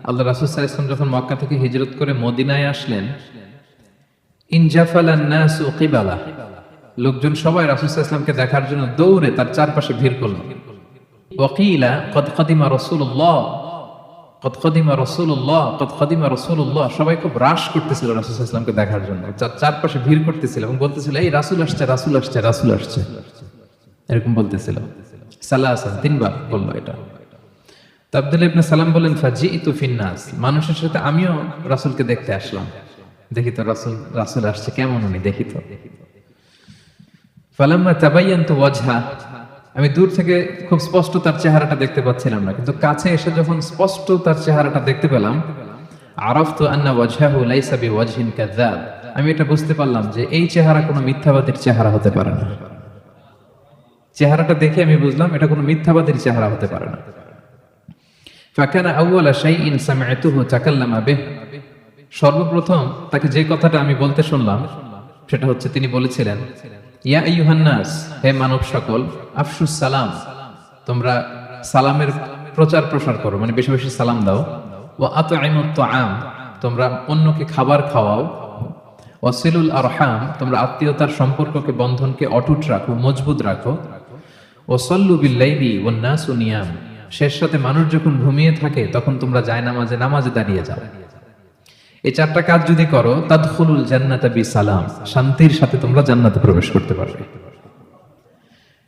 আল্লাহ রাসূল সাল্লাল্লাহু আলাইহি ওয়াসাল্লাম যখন মক্কা থেকে হিজরত করে মদিনায় আসলেন, ইনজাফালান নাসু কিবালা, লোকজন সবাই রাসূল সাল্লাল্লাহু আলাইহি ওয়াসাল্লামকে দেখার জন্য দৌড়ে তার চারপাশে ভিড় করল। ওয়াকিলা কদ কদিমা রাসূলুল্লাহ, কদ কদিমা রাসূলুল্লাহ, কদ কদিমা রাসূলুল্লাহ, সবাই খুব রাশ করতেছিল রাসূল সাল্লাল্লাহু আলাইহি ওয়াসাল্লামকে দেখার জন্য, চারপাশে ভিড় করতেছিল এবং বলতেছিল এই রাসূল আসছে, রাসূল আসছে, রাসূল আসছে, এরকম বলতেছিল। সালাসান, তিনবার বলল এটা। তো আব্দুল্লাহ ইবনে সালাম বলেন ফাজিইতু ফিন্নাস, মানুষের সাথে আমিও রাসূলকে দেখতে আসলাম, দেখি তো রাসূল আসছে কেমন উনি, দেখি তো। ফালাম্মা তাবায়ানতু ওয়াজহা, আমি দূর থেকে খুব স্পষ্ট তার চেহারাটা দেখতে পাচ্ছিলাম না, কিন্তু কাছে এসে যখন স্পষ্ট তার চেহারাটা দেখতে পেলাম, আরাফতু আন্না ওয়াজহাহু লাইসা বিওয়াজহিন কাযাব, আমি এটা বুঝতে পারলাম যে এই চেহারা কোনো মিথ্যাবাদীর চেহারা হতে পারে না। চেহারাটা দেখে আমি বুঝলাম এটা কোনো মিথ্যাবাদীর চেহারা হতে পারে না। ফাকানা আউওয়ালা শাইইন সামি'তুহু তাকাল্লামা বিহি, সর্বপ্রথম তাকে যে কথাটা আমি বলতে শুনলাম সেটা হচ্ছে তিনি বলেছিলেন ইয়া আইয়ুহান নাস, হে মানব সকল, আফশুস সালাম, তোমরা সালামের প্রচার প্রসার করো, মানে বেশি বেশি সালাম দাও। ওয়া আত'ইমুত তুআম, তোমরা অন্যকে খাবার খাওয়াও। ওয়াসিলুল আরহাম, তোমরা আত্মীয়তার সম্পর্ককে, বন্ধনকে অটুট রাখো, মজবুত রাখো। ওয়াসাল্লু বিল-লাইলি ওয়ান নাসু নিয়াম, শেষ রাতে মানুষ যখন ঘুমিয়ে থাকে তখন তোমরা নামাজে দাঁড়িয়ে যাও। এই চারটা কাজ যদি করো, তাদখুলুল জান্নাতা বিসালাম, শান্তির সাথে তোমরা জান্নাতে প্রবেশ করতে পারবে।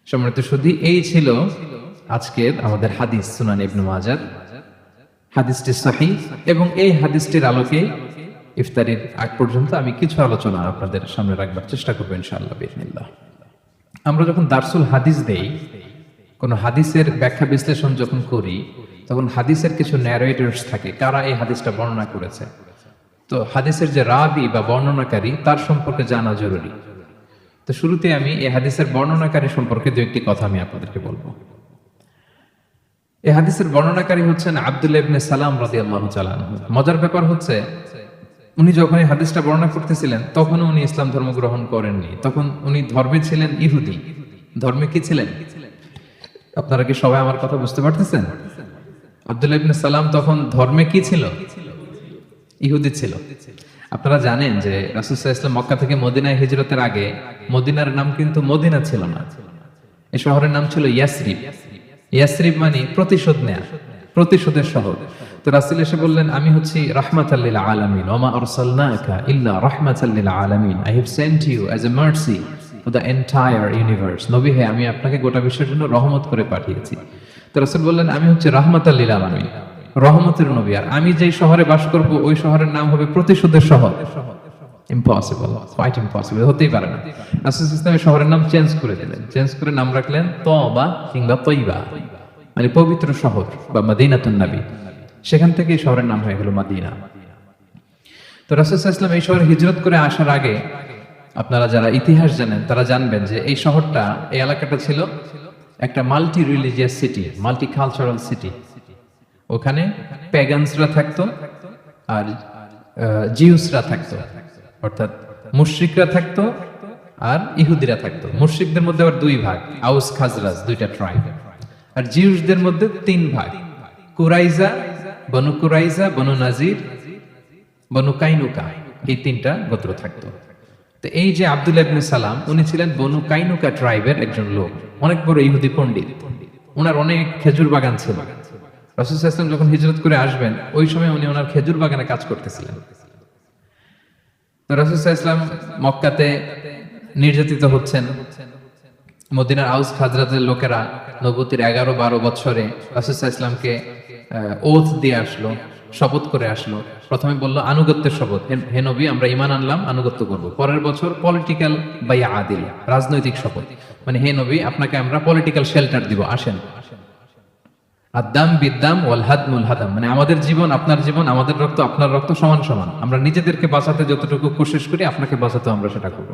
সম্মানিত সুধী, এই ছিল আজকের আমাদের হাদিস, সুনান ইবনে মাজাহ। হাদিসটি সহিহ এবং এই হাদিসটির আলোকে ইফতারির আগ পর্যন্ত আমি কিছু আলোচনা আপনাদের সামনে রাখবার চেষ্টা করব ইনশাআল্লাহ বিইজনিল্লাহ। আমরা যখন দারসুল হাদিস দেই, কোন হাদিসের ব্যাখ্যা বিশ্লেষণ যখন করি, তখন হাদিসের কিছু ন্যারেটরস থাকে, কারা এই হাদিসটা বর্ণনা করেছে। তো হাদিসের যে রাবি বা বর্ণনাকারী, তার সম্পর্কে জানা জরুরি। তো শুরুতে আমি এই হাদিসের বর্ণনাকারী সম্পর্কে দু একটি কথা আমি আপনাদেরকে বলবো। এই হাদিসের বর্ণনাকারী হচ্ছেন আব্দুল্লাহ ইবনে সালাম রাদিয়াল্লাহু তাআলা আনহু। মজার ব্যাপার হচ্ছে, উনি যখন এই হাদিসটা বর্ণনা করতেছিলেন তখন উনি ইসলাম ধর্ম গ্রহণ করেননি, তখন উনি ধর্মে ছিলেন ইহুদি। ধর্মে কি ছিলেন? আপনারা কি সবাই আমার কথা বুঝতে পারতেছেন? আব্দুল্লাহ ইবনে সালাম তখন ধর্মে কি ছিল? ইহুদি ছিল। আপনারা জানেন যে রাসূল সাল্লাল্লাহু আলাইহি ওয়াসাল্লাম মক্কা থেকে মদিনায় হিজরতের আগে মদিনার নাম কিন্তু মদিনা ছিল না, এই শহরের নাম ছিল ইয়াসরিব। ইয়াসরিব মানে প্রতিশোধ নেয়া, প্রতিশোধের শহর। তো রাসূল এসে বললেন, আমি হচ্ছি রাহমাতাল লিল আলামিন, ওয়া মা আরসালনাকা ইল্লা রাহমাতাল লিল আলামিন, I have sent you as a mercy for the entire universe. নবী হে, আমি আপনাকে গোটা বিশ্বের জন্য রহমত করে পাঠিয়েছি। তো রাসূল বললেন, আমি হচ্ছে রাহমাতাল লিল আলামিন, রহমতের নবী, আর আমি যেই শহরে বাস করব ওই শহরের নাম হবে প্রতিশোধের শহর। ইম্পসিবল, কোয়াইট ইম্পসিবল, হতেই পারে না। রাসূল ইসলামের শহরের নাম চেঞ্জ করে দিলেন, চেঞ্জ করে নাম রাখলেন তওবা কিংবা তৈবা, মানে পবিত্র শহর বা মদিনাতুন নবী। সেখান থেকে এই শহরের নাম হয়ে গেল মদিনা। তো রাসূল ইসলাম এই শহরে হিজরত করে আসার আগে, আপনারা যারা ইতিহাস জানেন তারা জানবেন যে এই শহরটা, এই এলাকাটা ছিল একটা multi religious city, multi cultural city. ওখানে প্যাগানসরা থাকতো আর জিউসরা থাকতো, অর্থাৎ মুশরিকরা থাকতো আর ইহুদিরা থাকতো। মুশরিকদের মধ্যে আবার দুই ভাগ, আউস খাজরাজ, দুইটা ট্রাইব। আর জিউসদের মধ্যে তিন ভাগ, কুরাইজা, বনু নাজির, বনু কাইনুকা, এই তিনটা গোত্র থাকতো। তো এই যে আব্দুল্লাহ ইবনে সালাম, উনি ছিলেন বনু কাইনুকা ট্রাইবের একজন লোক, অনেক বড় ইহুদি পণ্ডিত। ওনার অনেক খেজুর বাগান ছিল। রাসূল সাল্লাল্লাহু আলাইহি ওয়াসাল্লাম যখন হিজরত করে আসবেন, ওই সময় উনি ওনার খেজুর বাগানে কাজ করতেছিলেন। তো রাসূল সাল্লাল্লাহু আলাইহি ওয়াসাল্লাম মক্কাতে নির্যাতিত হচ্ছেন। মদিনার আউস খাজরাজের লোকেরা নবুয়তির 11-12 বছরে রাসূল সাল্লাল্লাহু আলাইহি ওয়াসাল্লামকে ওথ দিয়ে আসলো, শপথ করে আসলো। প্রথমে বলল আনুগত্যের শপথ, হে নবী আমরা ঈমান আনলাম, আনুগত্য করব। পরের বছর পলিটিক্যাল বাইআ দিল, রাজনৈতিক শপথ, মানে হে নবী আপনাকে আমরা পলিটিক্যাল শেল্টার দিব, আসেন। আদাম বিদ্দাম ওয়াল হাদমুল হাদাম, মানে আমাদের জীবন আপনার জীবন, আমাদের রক্ত আপনার রক্ত সমান সমান। আমরা নিজেদেরকে বাঁচাতে যতটুকু কোশিশ করি, আপনাকে বাঁচাতে আমরা সেটা করব।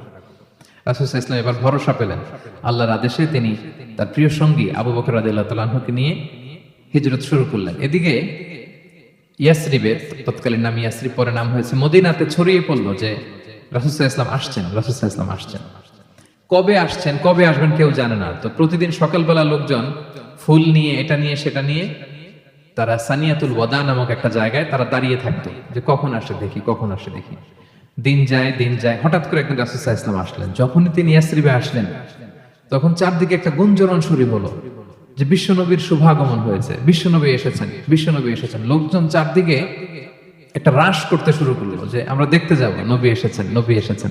রাসূল সাল্লাল্লাহু আলাইহি ওয়াসাল্লাম এবার ভরসা পেলেন আল্লাহর আদেশে। তিনি তার প্রিয় সঙ্গী আবু বকর রাদিয়াল্লাহু তাআলা আনহুকে নিয়ে হিজরত শুরু করলেন। এদিকে ইয়াসরিবের, তৎকালীন নাম ইয়াসরিব, পরে নাম হয়েছে মদিনাতে, ছড়িয়ে পড়লো যে রাসূল সাল্লাল্লাহু আলাইহি ওয়াসাল্লাম আসছেন, রাসূল সাল্লাল্লাহু আলাইহি ওয়াসাল্লাম আসছেন। কবে আসছেন, কবে আসবেন কেউ জানে না। তো প্রতিদিন সকালবেলা লোকজন ফুল নিয়ে, এটা নিয়ে সেটা নিয়ে তারা সানিয়াতুল ওয়াদা নামক একটা জায়গায় তারা দাঁড়িয়ে থাকতো যে কখন আসে দেখি, কখন আসে দেখি। দিন যায়, হঠাৎ করে একদিন রাসূল সাল্লাল্লাহু আলাইহি ওয়াসাল্লাম আসলেন। যখনই তিনি ইয়াসরিবে আসলেন তখন চারদিকে একটা গুঞ্জরণ শুরু হলো যে বিশ্বনবীর শুভাগমন হয়েছে, বিশ্বনবী এসেছেন। লোকজন চারদিকে একটা রাশ করতে শুরু করলো যে আমরা দেখতে যাব, নবী এসেছেন।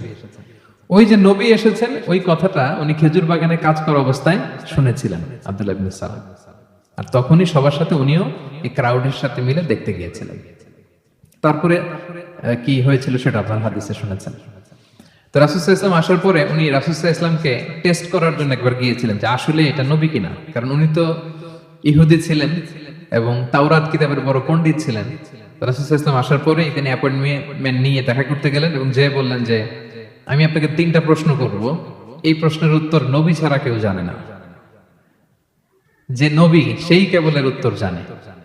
ওই যে নবী এসেছেন ওই কথাটা উনি খেজুর বাগানে কাজ করা অবস্থায় শুনেছিলেন আব্দুল্লাহ ইবনে সালাম। আর তখনই সবার সাথে উনিও এই ক্রাউডের সাথে মিলে দেখতে গিয়েছিলেন। তারপরে কি হয়েছিল সেটা আপনার হাদিসে শুনেছেন। তো রাসূল সাল্লাল্লাহু আলাইহি ওয়াসাল্লাম আসার পরে উনি রাসূল সাল্লাল্লাহু আলাইহি ওয়াসাল্লামকে টেস্ট করার জন্য একবার গিয়েছিলেন যে আসলে এটা নবী কিনা, কারণ উনি তো ইহুদি ছিলেন এবং তাওরাত কিতাবের বড় পণ্ডিত ছিলেন। রাসূল সাল্লাল্লাহু আলাইহি ওয়াসাল্লাম আসার পরে এখানে অ্যাপয়েন্টমেন্ট নিয়ে দেখা করতে গেলেন এবং যে বললেন যে আমি আপনাকে 3টা প্রশ্ন করব, এই প্রশ্নের উত্তর নবী ছাড়া কেউ জানে না, যে নবী সেই কেবল এর উত্তর জানে,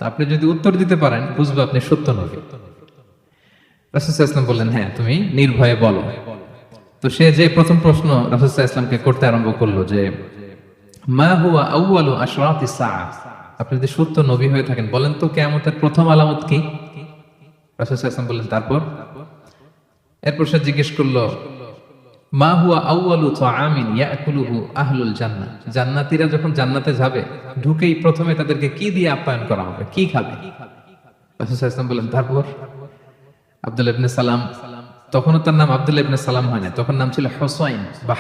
আপনি যদি উত্তর দিতে পারেন বুঝবো আপনি সত্য নবী। রাসূল সাল্লাল্লাহু আলাইহি ওয়াসাল্লাম বললেন হ্যাঁ তুমি নির্ভয়ে বলো। তো সে যে প্রথম প্রশ্ন রাসূল সাল্লাল্লাহু আলাইহি ওয়াসাল্লামকে করতে আরম্ভ করলো যে মা হুয়া আউয়ালু আশরাতিস সাআহ, আপনি যদি সত্য নবী হয়ে থাকেন বলেন তো কিয়ামতের প্রথম আলামত কি? রাসূল সাল্লাল্লাহু আলাইহি ওয়াসাল্লাম বললেন তারপর? এরপর সে জিজ্ঞেস করলো মা হুয়া আউয়ালু তাআমিন ইয়াকুলুহু আহলুল জান্নাহ, জান্নাতীরা যখন জান্নাতে যাবে ঢুকেই প্রথমে তাদেরকে কি দিয়ে আপ্যায়ন করা হবে, কি খাবে? রাসূল সাল্লাল্লাহু আলাইহি ওয়াসাল্লাম বললেন তারপর? আব্দুল্লাহ ইবনে সালাম, তখনও তার নাম আব্দুল্লাহ ইবনে সালাম হয় না, তখন নাম ছিল হুসাইন বা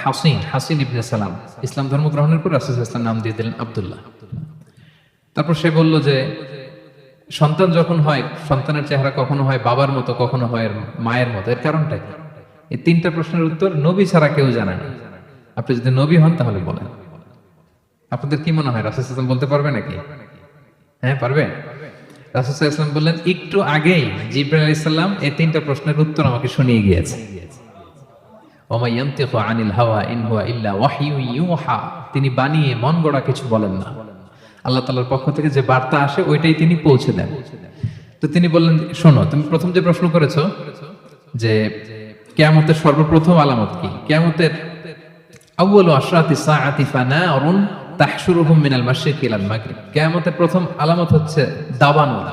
হাসিন ইবনে সালাম। ইসলাম ধর্ম গ্রহণের পর রাসূল সাল্লাল্লাহু আলাইহি ওয়াসাল্লাম নাম দিয়ে দিলেন আব্দুল্লাহ। তারপর সে বলল যে সন্তান যখন হয় সন্তানের চেহারা কখনো হয় বাবার মতো, কখনো হয় মায়ের মতো, এর কারণটা কি? এই 3টা প্রশ্নের উত্তর নবী ছাড়া কেউ জানে না। আপনি যদি নবী হন তাহলে বলেন। আপনাদের কি মনে হয় রাসূল সাল্লাল্লাহু আলাইহি ওয়াসাল্লাম বলতে পারবে নাকি? হ্যাঁ পারবে। রাসূল সাল্লাল্লাহু আলাইহি ওয়াসাল্লাম বললেন একটু আগেই জিবরাইল আলাইহিস সালাম এই 3টা প্রশ্নের উত্তর আমাকে শুনিয়ে গিয়েছে। ওমা ইয়ানতিকু আনিল হাওয়া ইন হুয়া ইল্লা ওয়াহয়ু ইউহা, তিনি বানিয়ে মন গড়া কিছু বলেন না, আল্লাহ তাআলার পক্ষ থেকে যে বার্তা আসে ওইটাই তিনি পৌঁছে দেন। তো তিনি বললেন শোনো, তুমি প্রথম যে প্রশ্ন করেছো যে কিয়ামতের সর্বপ্রথম আলামত কি, কিয়ামতের আউয়ালু আশরাতিস সাআতি ফানারুন তাহশুরুহুম মিনাল মাশরিকি ইলাল মাগরিব, কিয়ামতের প্রথম আলামত হচ্ছে দাবানল,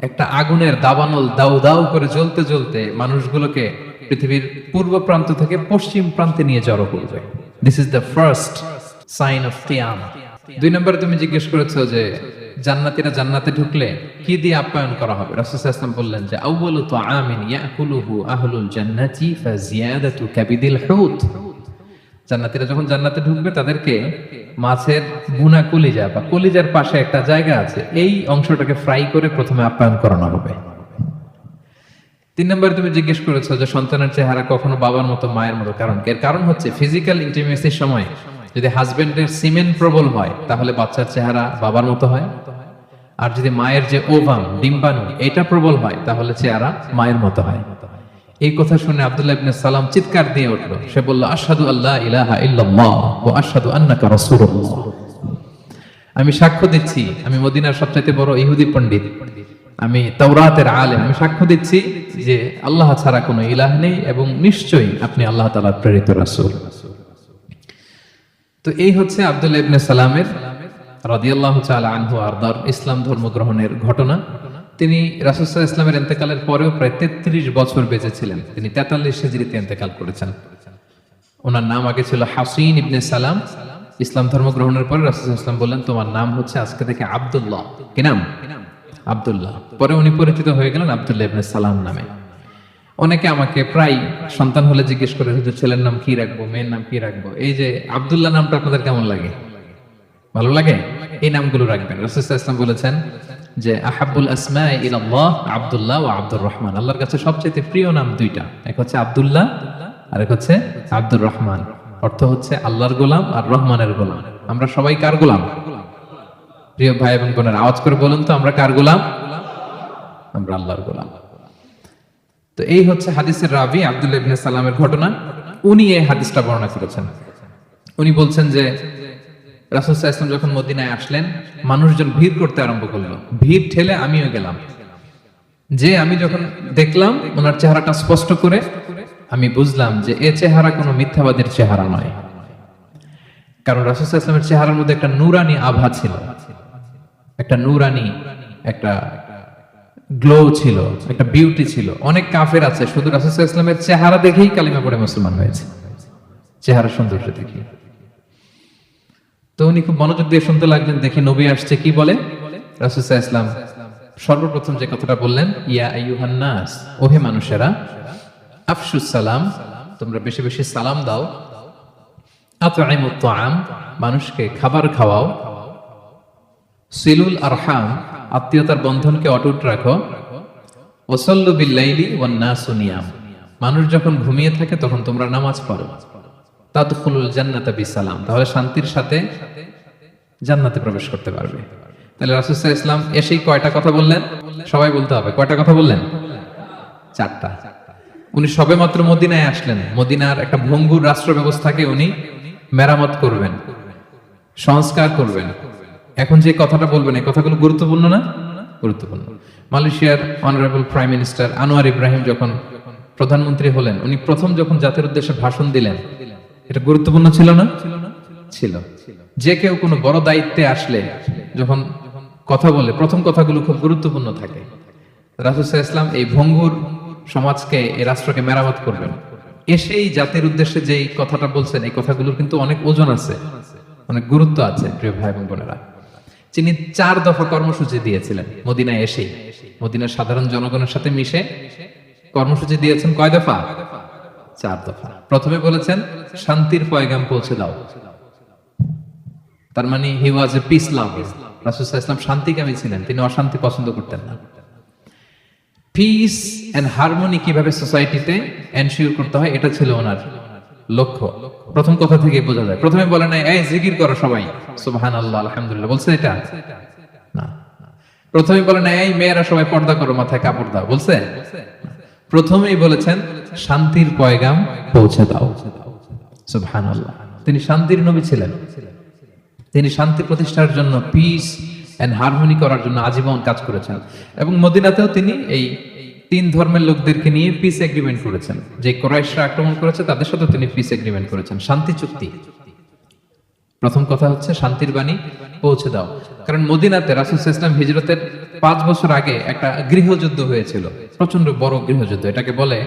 একটা আগুনের দাবানল দাউ দাউ করে জ্বলতে জ্বলতে মানুষগুলোকে পৃথিবীর পূর্ব প্রান্ত থেকে পশ্চিম প্রান্তে নিয়ে জড়ো করবে। This is the first sign of Qiyamah. 2 নম্বরে তুমি জিজ্ঞেস করেছো যে জান্নাতীরা জান্নাতে ঢুকলে কি দিয়ে আপ্যায়ন করা হবে। রাসূল সাল্লাল্লাহু আলাইহি ওয়াসাল্লাম বললেন যে আউয়ালু তাআমিন ইয়াকুলুহু আহলুল জান্নাতি ফাজিয়াদাতু কাবিদিল হুত, জান্নাতীরা যখন জান্নাতে ঢুকবে তাদেরকে মাছের ভুনা কলিজা বা কলিজার পাশে একটা জায়গা আছে, এই অংশটাকে ফ্রাই করে প্রথমে আপ্যায়ন করানো হবে। 3 নম্বরে তুমি জিজ্ঞেস করেছো যে সন্তানের চেহারা কখনো বাবার মতো মায়ের মতো, কারণ কি? এর কারণ হচ্ছে ফিজিক্যাল ইন্টিমেসির সময় যদি হাজবেন্ডের সিমেন প্রবল হয় তাহলে বাচ্চার চেহারা বাবার মতো হয়, আর যদি মায়ের যে ওভাম ডিম্বাণু এটা প্রবল হয় তাহলে চেহারা মায়ের মতো হয়। এই কথা শুনে আব্দুল্লাহ ইবনে সালাম চিৎকার দিয়ে উঠলো, সে বলল আশহাদু আল্লা ইলাহা ইল্লাল্লাহ ওয়া আশহাদু আন্নাকা রাসূলুল্লাহ, আমি সাক্ষ্য দিচ্ছি আমি মদিনার সবচেয়ে বড় ইহুদি পণ্ডিত, আমি তাওরাতের আলেম, আমি সাক্ষ্য দিচ্ছি যে আল্লাহ ছাড়া কোনো ইলাহ নেই এবং নিশ্চয়ই আপনি আল্লাহ তাআলার প্রেরিত রাসূল। তো এই হচ্ছে আব্দুল্লাহ ইবনে সালামের রাদিয়াল্লাহু তাআলা আনহু আরদার ইসলাম ধর্ম গ্রহণের ঘটনা। তিনি রাসূল সাল্লাল্লাহু আলাইহি ওয়াসাল্লামের ইন্তেকালের পরেও প্রায় 33 বছর বেঁচে ছিলেন। তিনি 43 হিজরিতে ইন্তেকাল করেছেন। ওনার নাম আগে ছিল হাসিন ইবনে সালাম। ইসলাম ধর্ম গ্রহণের পরে রাসূল সাল্লাল্লাহু আলাইহি ওয়াসাল্লাম বললেন তোমার নাম হচ্ছে আজকে থেকে আব্দুল্লাহ। কি নাম? আব্দুল্লাহ। পরে উনি পরিচিত হয়ে গেলেন আব্দুল্লাহ ইবনে সালাম নামে। অনেকে আমাকে প্রায় সন্তান হলে জিজ্ঞেস করে যে ছেলের নাম কি রাখবো, মেয়ের নাম কি রাখবো। এই যে আব্দুল্লাহ নামটা আপনাদের কেমন লাগে? ভালো লাগে? এই নামগুলো রাখবেন। রাসূল সাল্লাল্লাহু আলাইহি ওয়াসাল্লাম বলেছেন যে আহাব্বুল আসমাই ইলাল্লাহ আব্দুল্লাহ ওয়া আব্দুর রহমান, আল্লাহর কাছে সবচেয়ে প্রিয় নাম 2টা, এক হচ্ছে আব্দুল্লাহ আর এক হচ্ছে আব্দুর রহমান। অর্থ হচ্ছে আল্লাহর গোলাম আর রহমানের গোলাম। আমরা সবাই কার গোলাম? প্রিয় ভাই এবং বোনের আওয়াজ করে বলুন তো আমরা কার গোলাম? আমরা আল্লাহর গোলাম। তো এই হচ্ছে হাদিসের রাবি আব্দুল্লাহ ইবনে সালামের ঘটনা। উনি এই হাদিসটা বর্ণনা করেছেন। উনি বলছেন যে রাসূল সাল্লাল্লাহু আলাইহি ওয়াসাল্লাম যখন মদিনায় আসলেন মানুষজন ভিড় করতে আরম্ভ করলো, ভিড় ঠেলে আমিও গেলাম। যে আমি যখন দেখলাম ওনার চেহারাটা স্পষ্ট করে আমি বুঝলাম যে এ চেহারা কোনো মিথ্যাবাদীর চেহারা নয়, কারণ রাসূল সাল্লাল্লাহু আলাইহি ওয়াসাল্লামের চেহারার মধ্যে একটা নূরানি আভা ছিল, একটা নূরানি একটা গ্লো ছিল, একটা বিউটি ছিল। অনেক কাফের আছে শুধু রাসূল সাল্লাল্লাহু আলাইহি ওয়াসাল্লামের চেহারা দেখেই কালিমা পড়ে মুসলমান হয়েছে, চেহারা সৌন্দর্য দেখে। তো উনি খুব মনোযোগ দিয়ে শুনতে লাগলেন, দেখি নবী আসছে, কি বলে রাসূল সাল্লাল্লাহু আলাইহি ওয়াসাল্লাম সর্বপ্রথম যে কথাটা বললেন, ইয়া আইয়ুহান নাস, ওহে মানুষেরা, আফশুস সালাম, তোমরা বেশি বেশি সালাম দাও, আত'ইমুত তাআম, মানুষকে খাবার খাওয়াও, সিলুল আরহাম, আত্মীয়তার বন্ধনকে অটুট রাখো, ওয়াসাল্লু বিল লাইলি ওয়ান নাসু নিয়াম, মানুষ যখন ঘুমিয়ে থাকে তখন তোমরা নামাজ পড়ো, তাদখুলুল জান্নাতা বিসালাম, তাহলে শান্তির সাথে জান্নাতে প্রবেশ করতে পারবে। তাহলে রাসূল সাল্লাল্লাহু আলাইহি ওয়াসাল্লাম এসেই কয়টা কথা বললেন? সবাই বলতে হবে, কয়টা কথা বললেন? চারটা। উনি সবেমাত্র মদিনায় আসলেন, মদিনার একটা ভঙ্গুর রাষ্ট্র ব্যবস্থাকে উনি মেরামত করবেন, সংস্কার করবেন। এখন যে কথাটা বলবেন, এই কথাগুলো গুরুত্বপূর্ণ না? গুরুত্বপূর্ণ। মালয়েশিয়ার honourable prime minister Anwar Ibrahim যখন প্রধানমন্ত্রী হলেন, উনি প্রথম যখন জাতির উদ্দেশ্যে ভাষণ দিলেন, এটা গুরুত্বপূর্ণ ছিল না? ছিল। যে কেউ কোনো বড় দায়িত্বে আসলে যখন কথা বলে, প্রথম কথাগুলো খুব গুরুত্বপূর্ণ থাকে। রাসূল সাল্লাল্লাহু আলাইহি ওয়াসাল্লাম এই ভঙ্গুর সমাজকে, এই রাষ্ট্রকে মেরামত করবেন। এসেই জাতির উদ্দেশ্যে যেই কথাটা বলছেন, এই কথাগুলোর কিন্তু অনেক ওজন আছে, অনেক গুরুত্ব আছে। প্রিয় ভাই এবং বোনেরা, তিনি 4 দফা কর্মসূচি দিয়েছিলেন মদিনায় এসেই, মদিনার সাধারণ জনগণের সাথে মিশে কর্মসূচি দিয়েছেন। কয় দফা? 4 দফা। প্রথমে বলেছেন শান্তির পয়গাম পৌঁছে দাও, তার মানে হি ওয়াজ এ পিস লাভার। রাসূল সাল্লাল্লাহু আলাইহি ওয়াসাল্লাম শান্তিকামী ছিলেন, তিনি অশান্তি পছন্দ করতেন না। পিস এন্ড হারমোনি কিভাবে সোসাইটিতে এনশিওর করতে হয়, এটা ছিল ওনার লক্ষ্য। প্রথম কথা থেকে বোঝা যায়। প্রথমে বলে নাই এই জিকির করো সবাই, সুবহানাল্লাহ আলহামদুলিল্লাহ, বলছে এটা? না। প্রথমে বলে নাই এই মেয়েরা সবাই পর্দা করো, মাথায় কাপড় দাও, বলছে? প্রথমেই বলেছেন শান্তির পয়গাম পৌঁছে দাও, সুবহানাল্লাহ। তিনি শান্তির নবী ছিলেন, তিনি শান্তি প্রতিষ্ঠার জন্য, পিস এন্ড হারমোনি করার জন্য আজীবন কাজ করেছেন। এবং মদিনাতেও তিনি এই 3 ধর্মের লোকদেরকে নিয়ে পিস এগ্রিমেন্ট করেছেন। যে কুরাইশরা আক্রমণ করেছে তাদের সাথে তিনি পিস এগ্রিমেন্ট করেছেন, শান্তি চুক্তি। প্রথম কথা হচ্ছে শান্তির বাণী পৌঁছে দাও। কারণ মদিনাতে রাসূল সাল্লাল্লাহু আলাইহি ওয়াসাল্লাম হিজরতের 5 বছর আগে একটা গৃহযুদ্ধ হয়েছিল, প্রচন্ড বড় গৃহযুদ্ধ। এটাকে বলে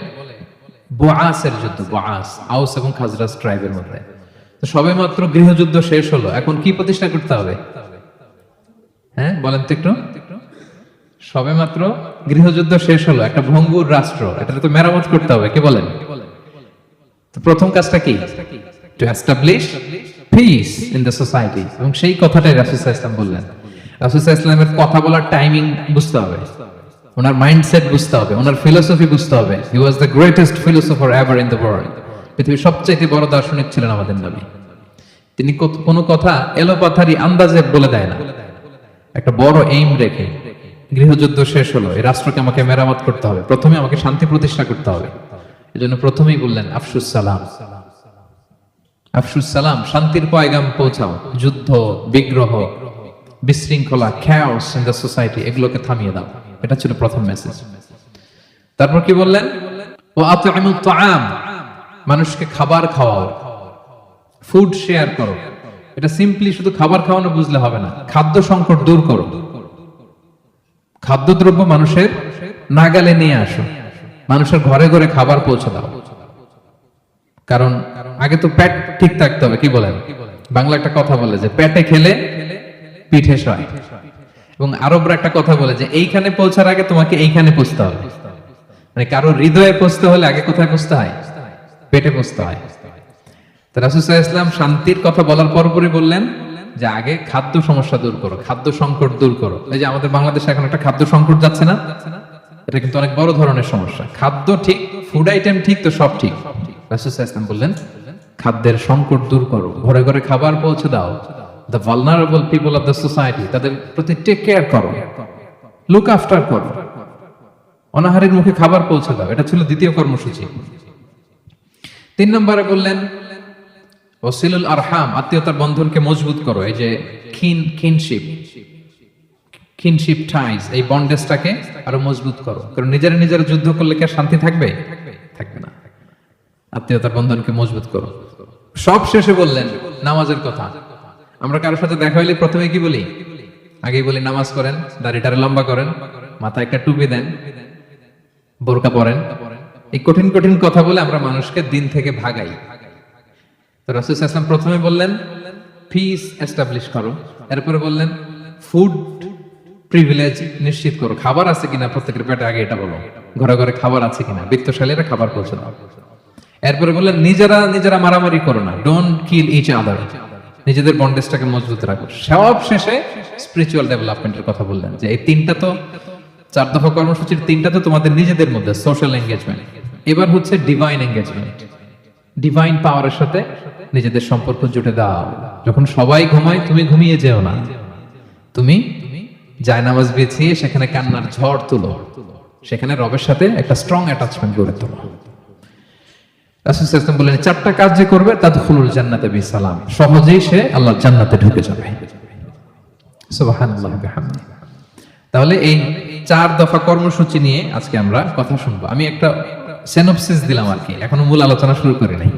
বুআসের যুদ্ধ, বুআস, আউস এবং খাজরাজ ট্রাইবের মধ্যে। তো সবেমাত্র গৃহযুদ্ধ শেষ হলো, এখন কি প্রতিষ্ঠা করতে হবে? হ্যাঁ বলেন তো একটু। সবেমাত্র গৃহযুদ্ধ শেষ হলো, একটা ভঙ্গুর রাষ্ট্র, এটা তো মেরামত করতে হবে, কি বলেন? তো প্রথম কাজটা কি? To establish piece in the society. এবং সেই কথাটাই রাসূল সাল্লাল্লাহু আলাইহি ওয়াসাল্লাম বললেন। রাসূল সাল্লাল্লাহু আলাইহি ওয়াসাল্লামের কথা বলার টাইমিং বুঝতে হবে, ওনার মাইন্ডসেট বুঝতে হবে, ওনার ফিলোসফি বুঝতে হবে। He was the greatest philosopher ever in the world. পৃথিবীর সবচেয়ে বড় দার্শনিক ছিলেন আমাদের নবী। তিনি কোনো কথা এলোপাথারি আন্দাজে বলে দেয় না, একটা বড় এইম রেখে। গৃহযুদ্ধ শেষ হলো, এই রাষ্ট্রকে আমাকে মেরামত করতে হবে, প্রথমে আমাকে শান্তি প্রতিষ্ঠা করতে হবে। এজন্য প্রথমেই বললেন আফশুস সালাম, আফশুস সালাম, শান্তির পয়গাম পৌঁছাও। যুদ্ধ, বিগ্রহ, বিশৃঙ্খলা, chaos in the society, এগুলোকে থামিয়ে দাও। এটা ছিল প্রথম মেসেজ। তারপর কি বললেন? ওয়া আত'ইমুত তাআম, মানুষকে খাবার খাওয়াও, ফুড শেয়ার করো। এটা সিম্পলি শুধু খাবার খাওয়ানো বুঝলে হবে না, খাদ্য সংকট দূর করো। খাদ্যদ্রব্য মানুষের নাগালে নিয়ে আসো, মানুষের ঘরে ঘরে খাবার পৌঁছে দাও। কারণ আগে তো পেট ঠিক থাকতে হবে, কি বলেন? বাংলা একটা কথা বলে যে পেটে খেলে পিঠে সয়। এবং আরবরা একটা কথা বলে যে এইখানে পৌঁছার আগে তোমাকে এইখানে পৌঁছতে হবে। মানে কারো হৃদয়ে পৌঁছতে হলে আগে কোথায় পৌঁছতে হয়? পেটে পৌঁছতে হয়। তো রাসূল সাল্লাল্লাহু আলাইহি ওয়াসাল্লাম শান্তির কথা বলার পরপরই বললেন যে আগে খাদ্য সমস্যা দূর করো, খাদ্য সংকট দূর করো। এই যে আমাদের বাংলাদেশে এখন একটা খাদ্য সংকট যাচ্ছে না, এটা কিন্তু অনেক বড় ধরনের সমস্যা। খাদ্য ঠিক, ফুড আইটেম ঠিক, তো সব ঠিক। রাসূল সাল্লাল্লাহু আলাইহি ওয়াসাল্লাম বললেন খাদ্যের সংকট দূর করো, ঘরে ঘরে খাবার পৌঁছে দাও। The vulnerable people of the society, তাদের প্রতি টেক কেয়ার করো, লুক আফটার করো, অনাহারের মুখে খাবার পৌঁছে দাও। এটা ছিল দ্বিতীয় কর্মসূচি। 3 নম্বরে বললেন ওয়াসিলুল আরহাম, আত্মীয়তার বন্ধনকে মজবুত করো। এই যে কিনশিপ টাইজ, এই বন্ডেজটাকে আরো মজবুত করো। কারণ নিজেরা নিজেরা যুদ্ধ করলে কি আর শান্তি থাকবে? থাকবে না। আত্মীয়তার বন্ধনকে মজবুত করো। সব শেষে বললেন নামাজের কথা। আমরা কারোর সাথে দেখা হইলে প্রথমে কি বলি? আগেই বলি নামাজ পড়েন, দাড়িটারে লম্বা করেন, মাথায় একটা টুপি দেন, বোরকা পরেন। এই কঠিন কঠিন কথা বলে আমরা মানুষকে দিন থেকে ভাগাই। তো রাসূল সাল্লাল্লাহু আলাইহি ওয়াসাল্লাম প্রথমে বললেন পিস এস্টাবলিশ করো, এরপরে বললেন ফুড প্রিভিলেজ নিশ্চিত করো, খাবার আছে কিনা প্রত্যেকের পেটে, আগে এটা বলো, ঘরে ঘরে খাবার আছে কিনা, বিত্তশালীরা খাবার পৌঁছে দাও। এরপরে বললেন নিজেরা মারামারি করো না, ডোন্ট কিল ইচ আদার, নিজেদের বন্ডেজটাকে মজবুত রাখো। সব শেষে স্পিরিচুয়াল ডেভেলপমেন্টের কথা বললেন, যে এই তিনটা তো 4 দফা কর্মসূচির 3টা তো তোমাদের নিজেদের মধ্যে সোশ্যাল এঙ্গেজমেন্ট, এবার হচ্ছে ডিভাইন এঙ্গেজমেন্ট, ডিভাইন পাওয়ারের সাথে নিজেদের সম্পর্ক জুটে দাও। যখন সবাই ঘুমায় তুমি ঘুমিয়ে যেও না, তুমি জায়নামাজ বিছিয়ে সেখানে কান্নার ঝড় তুলো, সেখানে রবের সাথে একটা স্ট্রং অ্যাটাচমেন্ট গড়ে তোলো। রাসূল সাল্লাল্লাহু আলাইহি ওয়াসাল্লাম বলেন 4টা কাজ যে করবে তাদখুলুল জান্নাতে বিসালাম, সহজেই সে আল্লাহর জান্নাতে ঢুকে যাবে। সুবহানাল্লাহ বিহামদিহি। তাহলে এই 4 দফা কর্মসূচি নিয়ে আজকে আমরা কথা শুনবো। আমি একটা সিনপসিস দিলাম আর কি, এখনো মূল আলোচনা শুরু করি নাই।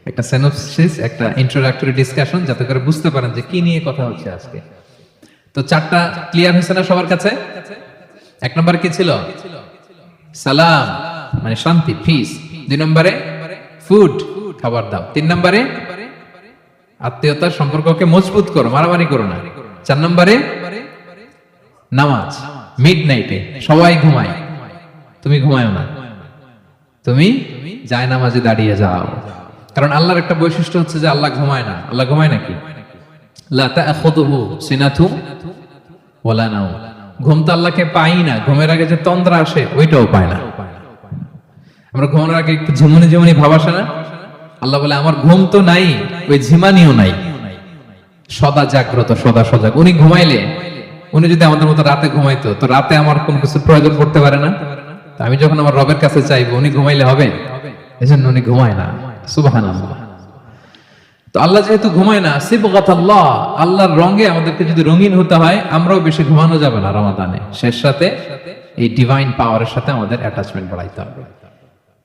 একটা সিনপসিস, একটা ইন্ট্রোডাক্টরি ডিসকাশন, যাতে করে বুঝতে পারেন যে কি নিয়ে কথা হচ্ছে আজকে। তো 4টা ক্লিয়ার হয়েছে না সবার কাছে? 1 নম্বরে কি ছিল? সালাম, মানে শান্তি, পিস। 2 নম্বরে ফুড, খাবার দাও। 3 নম্বরে আত্মীয়তার সম্পর্ককে মজবুত করো, মারামারি করো না। 4 নম্বরে নামাজ, মিডনাইটে সবাই ঘুমায়, তুমি ঘুমায়ও না, তুমি জায়নামাজে দাঁড়িয়ে যাও। কারণ আল্লাহর একটা বৈশিষ্ট্য হচ্ছে যে আল্লাহ ঘুমায় না। আল্লাহ ঘুমায় নাকি? লা তাখুযুহু সিনাতু ওয়ালা নাওম। ঘুম তো আল্লাহকে পাই না, ঘুমের আগে যে তন্দ্রা আসে ওইটাও পায় না। আমরা ঘুমানোর আগে একটু ঝিমুনি ঝিমুনি ভাব আসে না? আল্লাহ বলে আমার ঘুম তো নাই, ওই ঝিমানিও নাই, সদা জাগ্রত, সদা সজাগ। উনি ঘুমাইলে, উনি যদি আমাদের মতো রাতে ঘুমাইতো, তো রাতে আমার কোন কিছু প্রয়োজন পড়তে পারে না। আমি যখন আমার রবের কাছে চাইবো, উনি ঘুমাইলে হবে? এজন্য উনি ঘুমায় না। সুবহানাল্লাহ। তো আল্লাহ যেহেতু ঘুমায় না, সিবগাতাল্লাহ, আল্লাহর রঙে আমাদেরকে যদি রঙিন হতে হয়, আমরাও বেশি ঘুমানো যাবে না রমাদানে। শেষ রাতে এই ডিভাইন পাওয়ারের সাথে আমাদের অ্যাটাচমেন্ট বাড়াইতে হবে।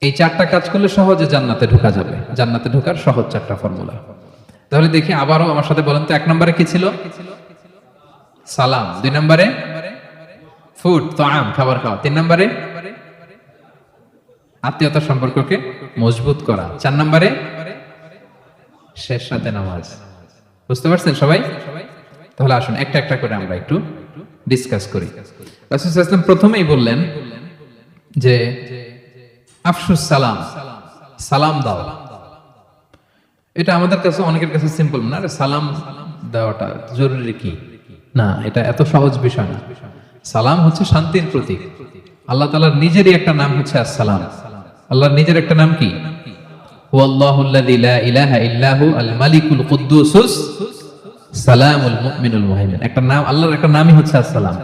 এই 4টা কাজ করলে সহজে জান্নাতে ঢোকা যাবে। জান্নাতে ঢোকার সহজ 4টা ফর্মুলা। তাহলে দেখি আবারও আমার সাথে বলেন তো। 1 নম্বরে কি ছিল? সালাম। 2 নম্বরে ফুড, তাআম, খাবার খাওয়া। 3 নম্বরে আত্মীয়তার সম্পর্ককে মজবুত করা। 4 নম্বরে শেষ রাতে নামাজ। বুঝতে পারছেন সবাই? তাহলে আসুন একটা একটা করে আমরা একটু ডিসকাস করি। রাসূল সাল্লাল্লাহু আলাইহি ওয়াসাল্লাম প্রথমেই বললেন যে আফশুস সালাম, সালাম দাও। এটা আমাদের কাছে, অনেকের কাছে সিম্পল না, সালাম দেওয়াটা জরুরি কি? না, এটা এত সহজ বিষয় না। সালাম হচ্ছে শান্তির প্রতীক। আল্লাহ তাআলার নিজেরই একটা নাম হচ্ছে আসসালাম। আল্লাহর নিজের একটা নাম কি? হুয়াল্লাহুল্লাযী লা ইলাহা ইল্লাহু আল মালিকুল কুদ্দুসুস সালামুল মুমিনুল মুহাইমিন। একটা নাম, আল্লাহর একটা নামই হচ্ছে আসসালাম।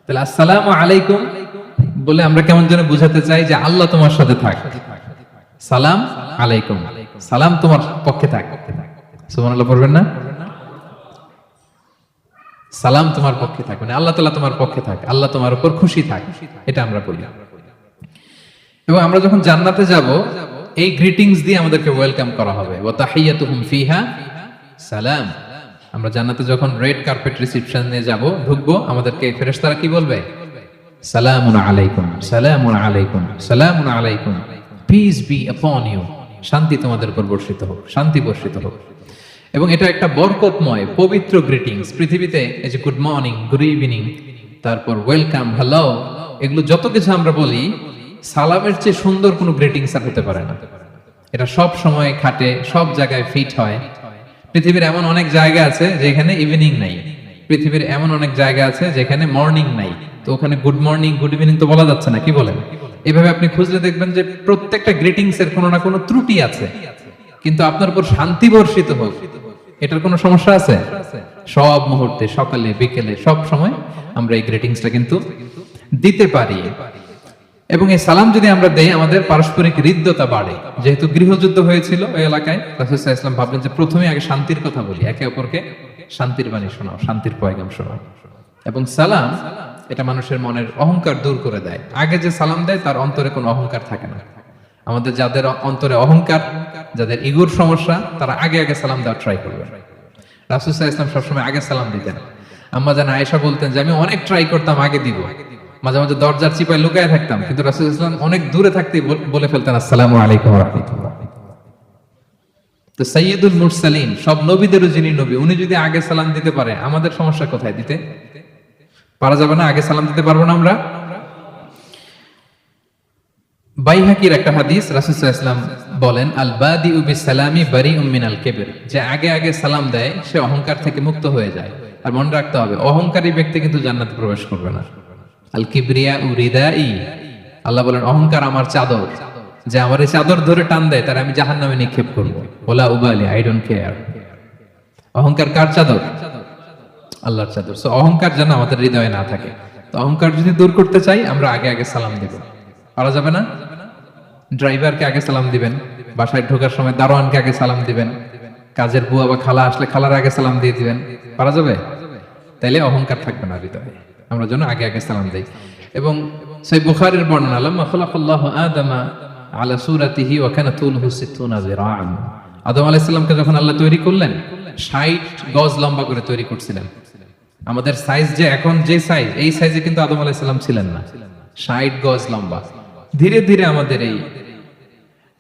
তাহলে আসসালামু আলাইকুম বলে আমরা কেমন যেন বুঝাতে চাই যে আল্লাহ তোমার সাথে থাক। সালাম আলাইকুম, সালাম তোমার পক্ষে থাক। সুবহানাল্লাহ পড়বেন না? সালাম তোমার পক্ষে থাক, মানে আল্লাহ তাআলা তোমার পক্ষে থাক, আল্লাহ তোমার উপর খুশি থাক, এটা আমরা বলি। এবং আমরা যখন জান্নাতে যাব, এই গ্রিটিংস দিয়ে আমাদেরকে ওয়েলকাম করা হবে। ওয়া তাহিয়াতুহুম ফিহা সালাম। আমরা জান্নাতে যখন রেড কার্পেট রিসেপশনে যাব, ঢুকবো, আমাদেরকে ফেরেশতারা কি বলবে? সালামুন আলাইকুম, সালামুন আলাইকুম, সালামুন আলাইকুম, পিস বি আপন ইউ। শান্তি তোমাদের উপর বর্ষিত হোক, শান্তি বর্ষিত হোক। এবং এটা একটা বরকতময় পবিত্র গ্রিটিংস। পৃথিবীতে এই যে গুড মর্নিং, গুড ইভিনিং, তারপর ওয়েলকাম, হ্যালো, এগুলো যত কিছু আমরা বলি, সালামের চেয়ে সুন্দর কোনো গ্রিটিংস আর হতে পারে না। এটা সব সময় খাটে, সব জায়গায় ফিট হয়। পৃথিবীর এমন অনেক জায়গা আছে যেখানে ইভিনিং নাই, পৃথিবীর এমন অনেক জায়গা আছে যেখানে মর্নিং নাই, তো ওখানে গুড মর্নিং, গুড ইভিনিং তো বলা যাচ্ছে না, কি বলেন? এভাবে আপনি খুঁজলে দেখবেন যে প্রত্যেকটা গ্রিটিংস এর কোনো না কোনো ত্রুটি আছে। কিন্তু আপনার উপর শান্তি বর্ষিত হোক, এটার কোনো সমস্যা আছে? সব মুহূর্তে, সকালে, বিকেলে, সব সময় আমরা এই গ্রিটিংসটা কিন্তু দিতে পারি। এবং এই সালাম যদি আমরা দেই, আমাদের পারস্পরিক হৃদ্যতা বাড়ে। যেহেতু গৃহযুদ্ধ হয়েছিল ওই এলাকায়, রাসূল সাল্লাল্লাহু আলাইহি ওয়াসাল্লাম ভাবলেন যে প্রথমে আগে শান্তির কথা বলি, একে অপরকে শান্তির বাণী শোনাও, শান্তির পয়গাম শোনাও। এবং সালাম এটা মানুষের মনের অহংকার দূর করে দেয়। আগে যে সালাম দেয় তার অন্তরে কোনো অহংকার থাকে না। আমাদের যাদের অন্তরে অহংকার, যাদের ইগোর সমস্যা, তারা আগে আগে সালাম দেওয়ার ট্রাই করবে। রাসূল সাল্লাল্লাহু আলাইহি ওয়াসাল্লাম সবসময় আগে সালাম দিতেন। আম্মা জান আয়েশা বলতেন যে আমি অনেক ট্রাই করতাম আগে দিব, মাঝে মাঝে দরজার চিপায় লুকায় থাকতাম, কিন্তু রাসূল সাল্লাল্লাহু আলাইহি ওয়াসাল্লাম অনেক দূরে থাকতে বলে ফেলতেন আসসালামু আলাইকুম ওয়া রাহমাতুল্লাহ। তো সাইয়্যিদুল মুরসালিন, সব নবীদেরও যিনি নবী, উনি যদি আগে সালাম দিতে পারে, আমাদের সমস্যা কোথায়? দিতে পারা যাবে না? আগে সালাম দিতে পারবো না আমরা? বাইহাকির একটা হাদিস, রাসূল সাল্লাল্লাহু আলাইহি ওয়াসাল্লাম বলেন আল বাদিউ বিসসালামি বারিউম মিনাল কিবর, যে আগে আগে সালাম দেয় সে অহংকার থেকে মুক্ত হয়ে যায়। আর মনে রাখতে হবে, অহংকারী ব্যক্তি কিন্তু জান্নাতে প্রবেশ করবে না। আল কিবরিয়া রিদাই, আল্লাহ বলেন অহংকার আমার চাদর, যে আমার এই চাদর ধরে টান দেয় তার আমি জাহান্নামে নিক্ষেপ করব। ওলা উবালি, আই ডোন্ট কেয়ার। অহংকার কার চাদর? আল্লাহর চাদর। সো অহংকার যেন আমাদের হৃদয়ে না থাকে। তো অহংকার যদি দূর করতে চাই, আমরা আগে আগে সালাম দেব। পারা যাবে না? ড্রাইভারকে আগে সালাম দিবেন, বাসায় ঢোকার সময় দারোয়ানকে আগে সালাম দিবেন, কাজের বুয়া বা খালা আসলে খালার আগে সালাম দিয়ে দিবেন। পারা যাবে? তাইলে অহংকার থাকবে না হৃদয়ে, আমরা যেন আগে আগে সালাম দেই। এবং সেই বুখারীর বর্ণনা, লাম্মা খালাকাল্লাহু আদামা আলা সূরাতিহি ওয়া কানা তুলহু 60 যিরাআন, আদম আলাইহিস সালামকে যখন আল্লাহ তৈরি করলেন 60 গজ লম্বা করে তৈরি করছিলেন। আমাদের সাইজ যে এখন যে সাইজ, এই সাইজে কিন্তু আদম আলাইহিস সালাম ছিলেন না। 60 গজ লম্বা। ধীরে ধীরে আমাদের এই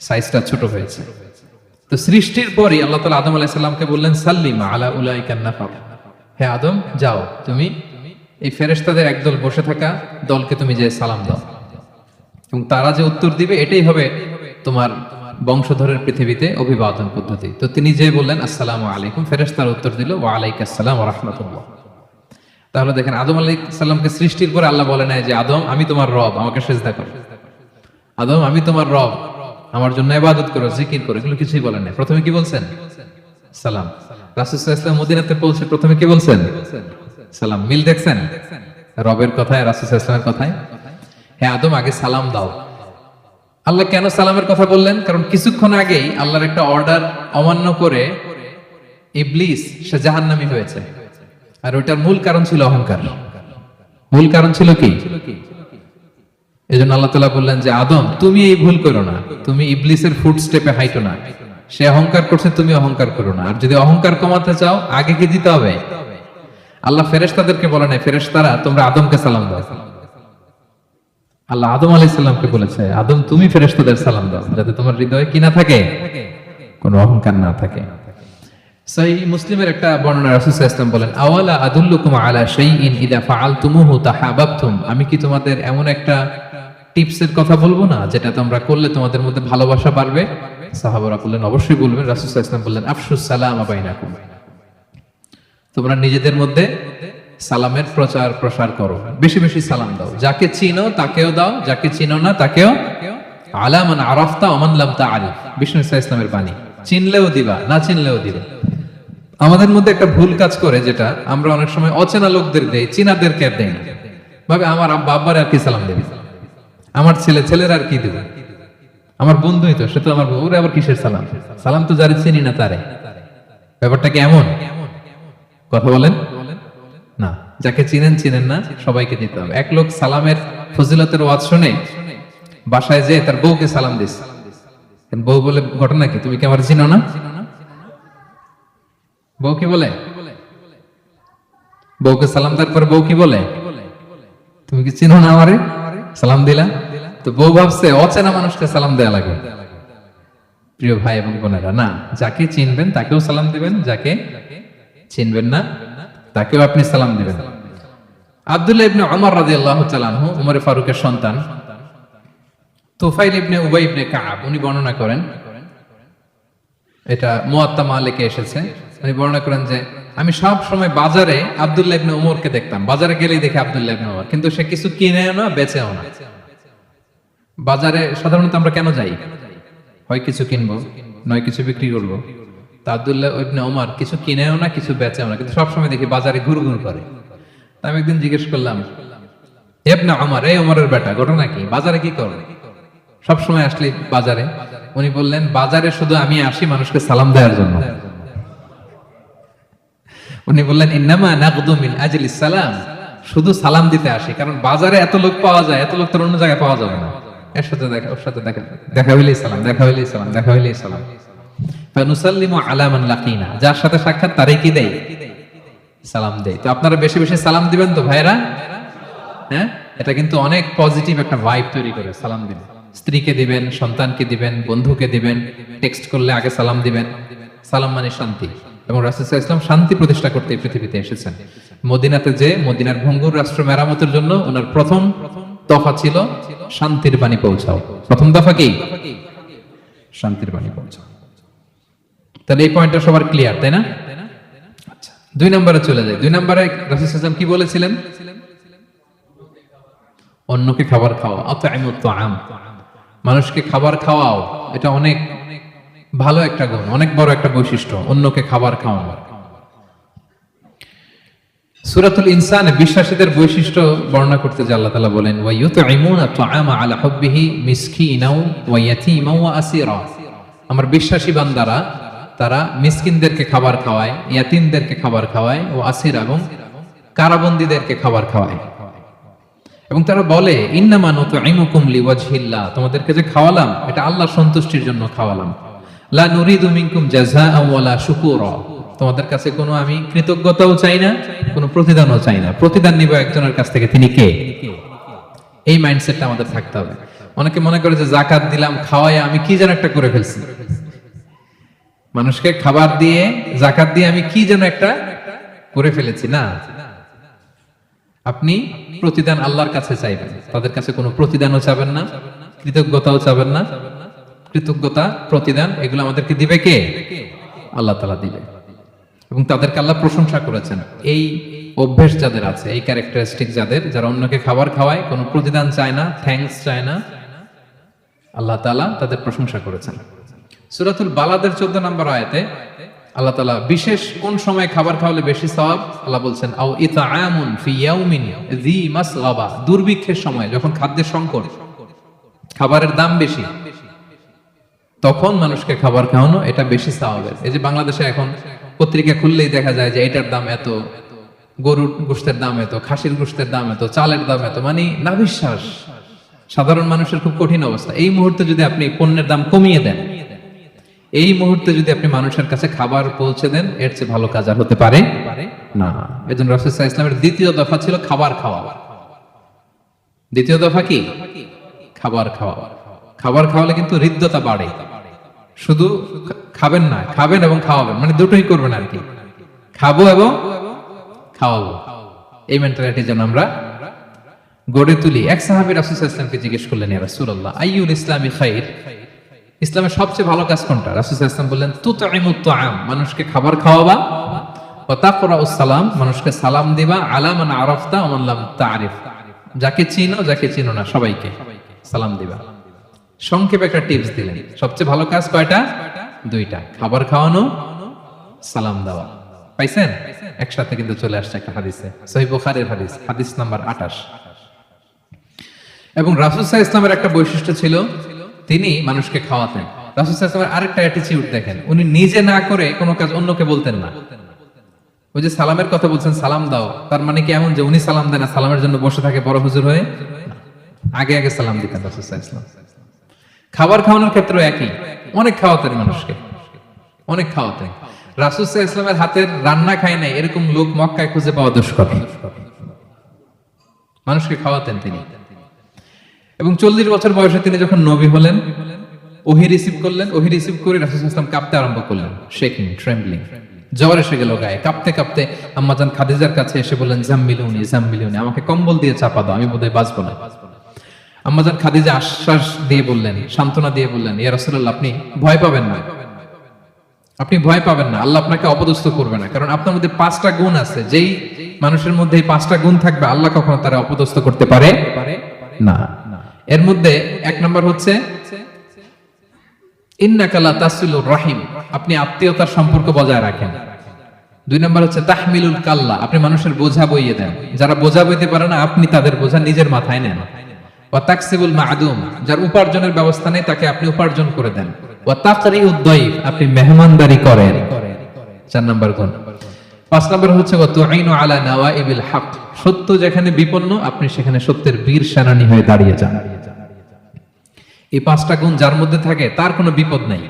সাইজটা ছোট হয়েছে। তো সৃষ্টির পরই আল্লাহ তাআলা আদম আলাইহিস সালামকে বললেন সাল্লিমা আলা উলাইকান নাফার, হে আদম যাও, তুমি এই ফেরেশতাদের একদল বসে থাকা দলকে তুমি যে সালাম দাও, এবং তারা যে উত্তর দিবে এটাই হবে তোমার বংশধরের পৃথিবীতে অভিবাদন পদ্ধতি। তো তিনি যে বললেন আসসালামু আলাইকুম, ফেরেশতারা উত্তর দিল ওয়া আলাইকাস সালাম ওয়া রাহমাতুল্লাহ। তাহলে দেখেন, আদম আলাইহিস সালামকে সৃষ্টির পরে আল্লাহ বলে নাই যে আদম আমি তোমার রব, আমাকে সিজদা করো, আদম আমি তোমার রব, আমার জন্য ইবাদত করো, জিকির করো, এগুলো কিছুই বলেন নাই। প্রথমে কি বলছেন? সালাম। রাসূল সাল্লাল্লাহু আলাইহি ওয়াসাল্লাম মদিনাতে পৌঁছে প্রথমে কি বলছেন? সালাম। মিল দেখছেন রবের কথায়, রাসূল সাল্লাল্লাহু আলাইহি ওয়াসাল্লামের কথায়? হে আদম আগে সালাম দাও। আল্লাহ কেন সালামের কথা বললেন? কারণ কিছুক্ষণ আগেই আল্লাহর একটা অর্ডার অমান্য করে ইবলিস সে জাহান্নামী হয়েছে, আর ওইটার মূল কারণ ছিল অহংকার। মূল কারণ ছিল কি? এজন্য আল্লাহ তাআলা বললেন যে আদম তুমি এই ভুল করো না, তুমি ইবলিসের ফুটস্টেপে হাইটো না। সে অহংকার করছে, তুমি অহংকার করো না। আর যদি অহংকার কমাতে চাও, আগে কি দিতে হবে? আল্লাহ ফেরেশতাদেরকে বলে নাই ফেরেশতারা তোমরা আদমকে সালাম দাও। আল্লাহ আদম আলাইহিস সালামকে বলেছে আদম তুমি ফেরেশতাদের সালাম দাও, যাতে তোমার হৃদয়ে কি না থাকে? কোনো অহংকার না থাকে। সহিহ মুসলিমের একটা বর্ণনা, রাসূল সাল্লাল্লাহু আলাইহি ওয়াসাল্লাম বলেন আওয়ালা আদুল্লুকুম আলা শাইইন ইযা ফাআলতুমুহু তাহাবাবতুম, আমি কি তোমাদের এমন একটা টিপসের কথা বলবো না যেটা তোমরা করলে তোমাদের মধ্যে ভালোবাসা বাড়বে? সাহাবারা বললেন অবশ্যই বলবেন। রাসূল সাল্লাল্লাহু আলাইহি ওয়াসাল্লাম বললেন আফশুস সালামা বাইনাকুম, তোমরা নিজেদের মধ্যে সালামের প্রচার প্রসার করো, বেশি বেশি সালাম দাও। যাকে চিনো তাকেও দাও, যাকে চিনো না তাকেও। আলা মান আরাফতা ওয়া মান লাম তা'রিফ, বিষ্ণু ইসলামের বাণী। চিনলেও দিবা, না চিনলেও দিবা। আমাদের মধ্যে একটা ভুল কাজ করে, যেটা আমরা অনেক সময় অচেনা লোকদের দেই, চিনাদেরকে দেই না। ভাবে আমার আব্বার আর কি সালাম দেবে, আমার ছেলের আর কি দেবে, আমার বন্ধুই তো, সে তো আমার ওরে আবার কিসের সালাম? সালাম তো যারে চিনি না তারে। ব্যাপারটা কি এমন? কথা বলেন না, যাকে চিনেন না সবাইকে দিতে হবে। এক লোক সালামের ফজিলতের ওয়াজ শুনে বাসায় যেয়ে তার বউকে সালাম দিস। বউ বলে ঘটনা কি, তুমি কি আমার চিনো না? বউ কি বলে? বউকে সালাম দেওয়ার পর বউ কি বলে? তুমি কি চিনো না আমারে, সালাম দিলা? তো বউ ভাবছে অচেনা মানুষকে সালাম দেয়া লাগে। প্রিয় ভাই এবং বোনেরা, না, যাকে চিনবেন তাকেও সালাম দিবেন, যাকে চিনবেন না তাকেও আপনি সালাম দিবেন। আব্দুল্লাহ ইবনে ওমর রাদিয়াল্লাহু তাআলা আনহু, ওমর ফারুকের সন্তান, তুফাইল ইবনে উবাই ইবনে কাব, উনি বর্ণনা করেন, এটা মুয়াত্তা মালিকে এসেছে। উনি বর্ণনা করেন যে আমি সব সময় বাজারে আব্দুল্লাহ ইবনে ওমরকে দেখতাম, বাজারে গেলেই দেখি আব্দুল্লাহ ইবনে ওমর, কিন্তু সে কিছু কিনেও না বেচেও না। বাজারে সাধারণত আমরা কেন যাই? হয় কিছু কিনবো, নয় কিছু বিক্রি করবো। তা আব্দুল্লাহ ইবনে ওমর কিছু কিনেও না, কিছু বেচেও না, কিন্তু সবসময় দেখি বাজারে ঘুরঘুর করে। আমি একদিন জিজ্ঞেস করলাম, ইবনে ওমর, এই ওমরের বেটা, ঘটনা কি? বাজারে কি করো? সবসময় আসলে বাজারে। উনি বললেন বাজারে শুধু আমি আসি মানুষকে সালাম দেওয়ার জন্য। উনি বললেন ইন্নামা নাকদু মিন আজলিস সালাম, শুধু সালাম দিতে আসি, কারণ বাজারে এত লোক পাওয়া যায়, এত লোক তো অন্য জায়গায় পাওয়া যাবে না। এর সাথে দেখা, ওর সাথে দেখা হইলেই সালাম, দেখা হইলেই সালাম, দেখা হইলেই সালাম। ফানুসাল্লিমু আলা মান লাকিনা, যার সাথে সাক্ষাৎ তারই কি দেই? সালাম দেই। তো আপনারা বেশি বেশি সালাম দিবেন তো ভাইরা? হ্যাঁ, এটা কিন্তু অনেক পজিটিভ একটা ভাইব তৈরি করে সালাম দিলে। স্ত্রীকে দিবেন, সন্তানকে দিবেন, বন্ধুকে দিবেন, টেক্সট করলে আগে সালাম দিবেন। সালাম মানে শান্তি, এবং রাসূল সাল্লাল্লাহু আলাইহি ওয়াসাল্লাম শান্তি প্রতিষ্ঠা করতে এই পৃথিবীতে এসেছেন। মদিনাতে যে মদিনার ভঙ্গুর রাষ্ট্র মেরামতের জন্য ওনার প্রথম দফা ছিল শান্তির বাণী পৌঁছাও। প্রথম দফা কি? শান্তির বাণী পৌঁছাও। তাহলে এই পয়েন্টটা সবার ক্লিয়ার, তাই না? আচ্ছা, 2 নম্বরে চলে যায়। 2 নম্বরে রাসূল সাল্লাল্লাহু আলাইহি ওয়াসাল্লাম কি বলেছিলেন? অন্যকে খাবার খাওয়া, আত'ইমুত তাআম, মানুষকে খাবার খাওয়াও। এটা অনেক ভালো একটা গুণ, অনেক বড় একটা বৈশিষ্ট্য, অন্যকে খাবার খাওয়ানো। সূরাতুল ইনসানে বিশ্বাসীদের বৈশিষ্ট্য বর্ণনা করতে যে আল্লাহ তাআলা বলেন, ওয়া ইউত'ইমুনা তাআমা আলা হুব্বিহি মিসকিনাও ওয়া ইয়াতীমা ওয়া আসীরা। আমার বিশ্বাসী বান্দারা তারা মিসকিনদেরকে খাবার খাওয়ায়, ইয়াতীমদেরকে খাবার খাওয়ায়, ও আসীরা এবং কারাবন্দীদেরকে খাবার খাওয়ায়। এবং তারা বলে, ইন্নামা নুতঈমুকুম লিওয়াজহিল্লাহ, তোমাদেরকে যে খাওয়ালাম এটা আল্লাহর সন্তুষ্টির জন্য খাওয়ালাম। লা নুরিদু মিনকুম জাযাআ ওয়ালা শুকুরা, তোমাদের কাছে কোনো আমি কৃতজ্ঞতাও চাই না, কোনো প্রতিদানও চাই না। প্রতিদান নিব একজনের কাছ থেকে, তিনি কে? এই মাইন্ডসেটটা আমাদের থাকতে হবে। অনেকে মনে করে যে যাকাত দিলাম, খাওয়ায় আমি কি যেন একটা করে ফেলছি। মানুষকে খাবার দিয়ে, যাকাত দিয়ে আমি কি যেন একটা করে ফেলেছি। না, আপনি প্রতিদান আল্লাহর কাছে চাইবেন, তাদের কাছে কোনো প্রতিদানও চাবেন না, কৃতজ্ঞতাও চাবেন না। কৃতজ্ঞতা, প্রতিদান এগুলো আমাদেরকে দিবে কে? আল্লাহ তাআলা দিবে। এবং তাদেরকে আল্লাহ প্রশংসা করেছেন। এই অভ্যেস যাদের আছে, এই ক্যারেক্টারিস্টিক যাদের, যারা অন্যকে খাবার খাওয়ায়, কোনো প্রতিদান চায় না, থ্যাঙ্কস চায় না, আল্লাহ তাআলা তাদের প্রশংসা করেছেন। সূরাতুল বালাদের 14 নম্বর আয়াতে আল্লাহ তাআলা বিশেষ কোন সময় খাবার খাওয়ালে বেশি সওয়াব আল্লাহ বলছেন, আও ইতআমুন ফি ইয়াউমিন যী মাসগাবা, দুর্ভিক্ষের সময় যখন খাদ্যের সংকট, খাবারের দাম বেশি, তখন মানুষকে খাবার খাওয়ানো এটা বেশি সওয়াবের। এই যে বাংলাদেশে এখন পত্রিকা খুললেই দেখা যায় যে এটার দাম এত, গরুর গোশতের দাম এত, খাসির গোশতের দাম এত, চালের দাম এত, মানে নাভিশ্বাস। সাধারণ মানুষের খুব কঠিন অবস্থা। এই মুহূর্তে যদি আপনি পণ্যের দাম কমিয়ে দেন, এই মুহূর্তে যদি আপনি মানুষের কাছে খাবার পৌঁছে দেন, এর চেয়ে ভালো কাজ আর হতে পারে না। এজন্য রাসূল সাল্লাল্লাহু আলাইহি ওয়াসাল্লামের দ্বিতীয় দফা ছিল খাবার খাওয়া। দ্বিতীয় দফা কি? খাবার খাওয়া। খাবার খাওয়ালে কিন্তু হৃদ্যতা বাড়ে। শুধু খাবেন না, খাবেন এবং খাওয়াবেন, মানে দুটোই করবেন আর কি। খাবো এবং খাওয়াবো, এই মেন্টালিটি যেন আমরা গড়ে তুলি। এক সাহাবী রাসূল সাল্লাল্লাহু আলাইহি ওয়াসাল্লামকে জিজ্ঞেস করলেন, ইয়া রাসূলুল্লাহ, আইয়ুল ইসলামি খাইর, ইসলামের সবচেয়ে ভালো কাজ কোনটা? রাসূল সাল্লাল্লাহু আলাইহি ওয়াসাল্লাম বললেন, তুতঈমুত তাআম, মানুষকে খাবার খাওয়াবা, ওয়া তাকরাউস সালাম, মানুষকে সালাম দিবা, আলা মান আরাফতা ওয়া মান লাম তা'রিফ, যাকে চিনো যাকে চিনো না সবাইকে সালাম দিবা। সংক্ষেপে একটা টিপস দিলেন। সবচেয়ে ভালো কাজ কয়টা? 2টা, খাবার খাওয়ানো, সালাম দেওয়া। পাইছেন? একসাথে কিন্তু চলে আসছে একটা হাদিসে, সহিহ বুখারীর হাদিস, হাদিস নাম্বার 28। এবং রাসূল সাল্লাল্লাহু আলাইহি ওয়াসাল্লামের একটা বৈশিষ্ট্য ছিল, তিনি মানুষকে খাওয়াতেন। রাসূল সাল্লাল্লাহু আলাইহি ওয়াসাল্লামের আরেকটা অ্যাটিটিউড দেখেন, উনি নিজে না করে কোনো কাজ অন্যকে বলতেন না। ওই যে সালামের কথা বলছেন, সালাম দাও, তার মানে কি এমন যে উনি সালাম দেন না, সালামের জন্য বসে থাকে বড় হুজুর হয়ে? আগে আগে সালাম দিতেন রাসূল সাল্লাল্লাহু আলাইহি ওয়াসাল্লাম। খাবার খাওয়ানোর ক্ষেত্রে একই, অনেক খাওয়াতেন মানুষকে, অনেক খাওয়াতেন। রাসূল সাল্লাল্লাহু আলাইহি ওয়াসাল্লামের হাতের রান্না খায় নাই এরকম লোক মক্কায় খুঁজে পাওয়া দুষ্কর। মানুষকে খাওয়াতেন তিনি। এবং 40 বছর বয়সে তিনি যখন নবী হলেন, ওহী রিসিভ করলেন, ওহী রিসিভ করে রাসূল সাল্লাল্লাহু আলাইহি ওয়াসাল্লাম কাঁপতে আরম্ভ করলেন, শেকিং, ট্রেম্বলিং, জ্বর এসে গেল গায়ে। কাঁপতে কাঁপতে আম্মাজান খাদিজার কাছে এসে বললেন, জাম্মিলুনি জাম্মিলুনি, আমাকে কম্বল দিয়ে চাপা দাও, আমি বোধহয় বাঁচবো না। আম্মাজান খাদিজা আশ্বাস দিয়ে বললেন, সান্ত্বনা দিয়ে বললেন, ইয়া রাসূলুল্লাহ, আপনি ভয় পাবেন না, আপনি ভয় পাবেন না, আল্লাহ আপনাকে অপদস্থ করবে না। কারণ আপনার মধ্যে 5টা গুণ আছে, যেই মানুষের মধ্যে এই 5টা গুণ থাকবে আল্লাহ কখনো তারা অপদস্থ করতে পারে না। এর মধ্যে 1 নম্বর হচ্ছে ইন্নাকা লা তাসিলুর রাহিম, আপনি আত্মীয়তার সম্পর্ক বজায় রাখেন। 2 নম্বর হচ্ছে তাহমিলুল কাল্লা, আপনি মানুষের বোঝা বইয়ে দেন। যারা বোঝা বইতে পারে না, আপনি তাদের বোঝা নিজের মাথায় নেন। ওয়া তাকসিবুল মা'দুম, যার উপার্জনের ব্যবস্থা নেই তাকে আপনি উপার্জন করে দেন। ওয়া তাকরিউদ দাইফ, আপনি মেহমানদারি করেন। 4 নম্বর গুণ। 5 নম্বর হচ্ছে ওয়া তুঈনু আলা নাওয়াইবিল হক, সত্য যেখানে বিপন্ন আপনি সেখানে সত্যের বীর সেনানী হয়ে দাঁড়িয়ে যান। এই 5টা গুণ যার মধ্যে থাকে তার কোনো বিপদ নাই।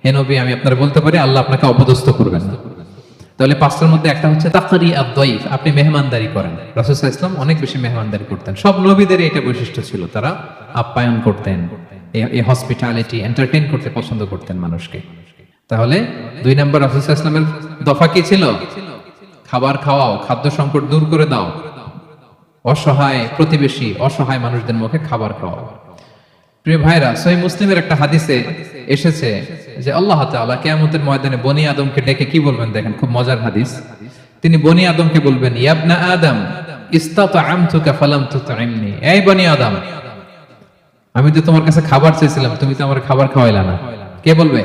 হে নবী, আমি আপনার বলতে পারি আল্লাহ আপনাকে অপদস্থ করবেন না। তাহলে পাঁচটার মধ্যে একটা হচ্ছে তাকরি আদ-দাইফ, আপনি মেহমানদারি করেন। রাসূল সাল্লাল্লাহু আলাইহি ওয়াসাল্লাম অনেক বেশি মেহমানদারি করতেন। সব নবীদের এটা বৈশিষ্ট্য ছিল, তারা আপ্যায়ন করতেন, এই হসপিটালিটি, এন্টারটেইন করতে পছন্দ করতেন মানুষকে। তাহলে 2 নম্বর রাসূল সাল্লাল্লাহু আলাইহি ওয়াসাল্লামের দফা কি ছিল? খাবার খাওয়াও, খাদ্য সংকট দূর করে দাও, অসহায় প্রতিবেশী, অসহায় মানুষদের মুখে খাবার খাওয়াও। প্রিয় ভাইরা, সহিহ মুসলিমের একটা হাদিসে এসেছে যে আল্লাহ তাআলা কিয়ামতের ময়দানে বনি আদমকে ডেকে কি বলবেন, দেখেন খুব মজার হাদিস। তিনি বনি আদমকে বলবেন, ইয়া ইবনা আদম ইসতাতআমতুকা ফালাম তুতঈমনি, এই বনি আদম, আমি তো তোমার কাছে খাবার চেয়েছিলাম, তুমি তো আমার খাবার খাওয়াইলা না। কে বলবে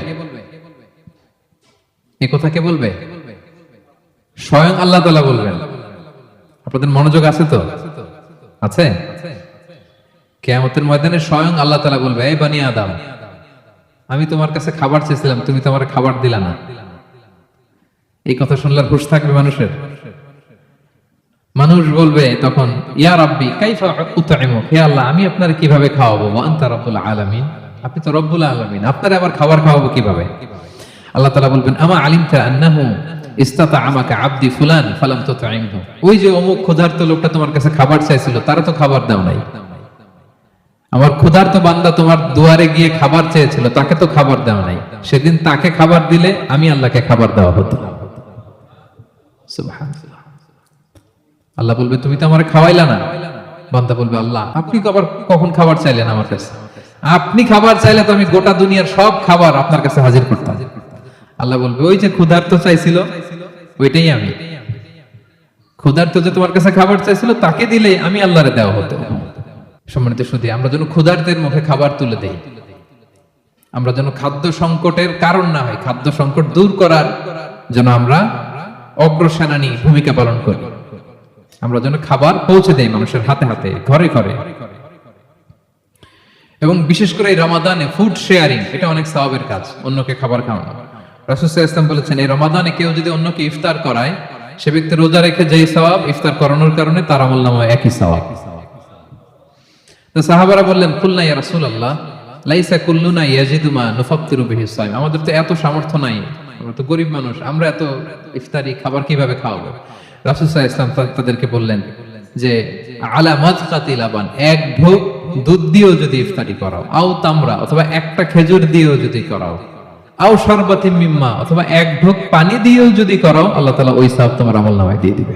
এই কথা? কে বলবে? স্বয়ং আল্লাহ তাআলা বলবেন। আপনাদের মনোযোগ আছে তো? আছে? কিয়ামতের ময়দানে স্বয়ং আল্লাহ তাআলা বলবে, এই বনি আদম, আমি তোমার কাছে খাবার চেয়েছিলাম, তুমি তো আমার খাবার দিলা না। এই কথা শুনলে হুঁশ থাকবে মানুষের? মানুষ বলবে তখন, ইয়া রাব্বি কাইফা উতঈমুক, হে আল্লাহ, আমি আপনারে কিভাবে খাওয়াবো? ওয়া আনতা রাব্বুল আলামিন, আপনি তো রব্বুল আলামিন, আপনারে আবার খাবার খাওয়াবো কিভাবে? আল্লাহ তাআলা বলবেন, আমা আলিমতা আন্নাহু ইসতাতআমাকা আবদি ফুলান ফালাম তুতঈমহু, ওই যে অমুক ক্ষুধার্ত লোকটা তোমার কাছে খাবার চাইছিল, তারা তো খাবার দাও নাই। আমার ক্ষুধার্ত বান্দা তোমার দুয়ারে গিয়ে খাবার চেয়েছিল, তাকে তো খাবার দেওয়া নাই। সেদিন তাকে খাবার দিলে আমি আল্লাহকে খাবার দেওয়া হতো। সুবহানাল্লাহ। আল্লাহ বলবে, তুমি তো আমারে খাওয়াইলা না। বান্দা বলবে, আল্লাহ, আপনি আবার কখন খাবার চাইলেন আমার কাছে? আপনি খাবার চাইলে তো আমি গোটা দুনিয়ার সব খাবার আপনার কাছে হাজির করতাম। আল্লাহ বলবে, ওই যে ক্ষুধার্ত চাইছিল, ওইটাই আমি। ক্ষুধার্ত যে তোমার কাছে খাবার চাইছিল, তাকে দিলে আমি আল্লাহরে দেওয়া হতো। সম্মানিত সুধী, আমরা যেন ক্ষুধার্তের মুখে খাবার তুলে দেই, আমরা যেন খাদ্য সংকটের কারণ না হয়, খাদ্য সংকট দূর করার যেন আমরা অগ্রসেনানী ভূমিকা পালন করি। আমরা যেন খাবার পৌঁছে দেই মানুষের হাতে হাতে, ঘরে ঘরে। এবং বিশেষ করে এই রমাদানে ফুড শেয়ারিং, এটা অনেক সওয়াবের কাজ, অন্যকে খাবার খাওয়ানো। রাসূল সাল্লাল্লাহু আলাইহি ওয়াসাল্লাম বলেছেন, এই রমাদানে কেউ যদি অন্যকে ইফতার করায়, সে ব্যক্তি রোজা রেখে যেই সওয়াব, ইফতার করানোর কারণে তার আমলনামায় একই সওয়াব। তো সাহাবারা বললেন, কুলনা ইয়া রাসূলুল্লাহ লাইসা কুল্লুনা ইয়াজিদু মা নুফাত্তিরু বিহি সাইম, আমাদের তো এত সামর্থ্য নাই, আমরা তো গরিব মানুষ, আমরা এত ইফতারি খাবার কিভাবে খাওয়াবো? রাসূল সাল্লাল্লাহু আলাইহি ওয়াসাল্লাম তাদেরকে বললেন যে আলা মাযকাতি লাবান, এক ঢোক দুধ দিয়েও যদি ইফতারি করাও, আও তামরা, অথবা একটা খেজুর দিয়েও যদি করাও, আও শরবাতিম মিম্মা, অথবা এক ঢোক পানি দিয়েও যদি করাও, আল্লাহ তাআলা ওই সওয়াব তোমার আমলনামায় দিয়ে দিবে।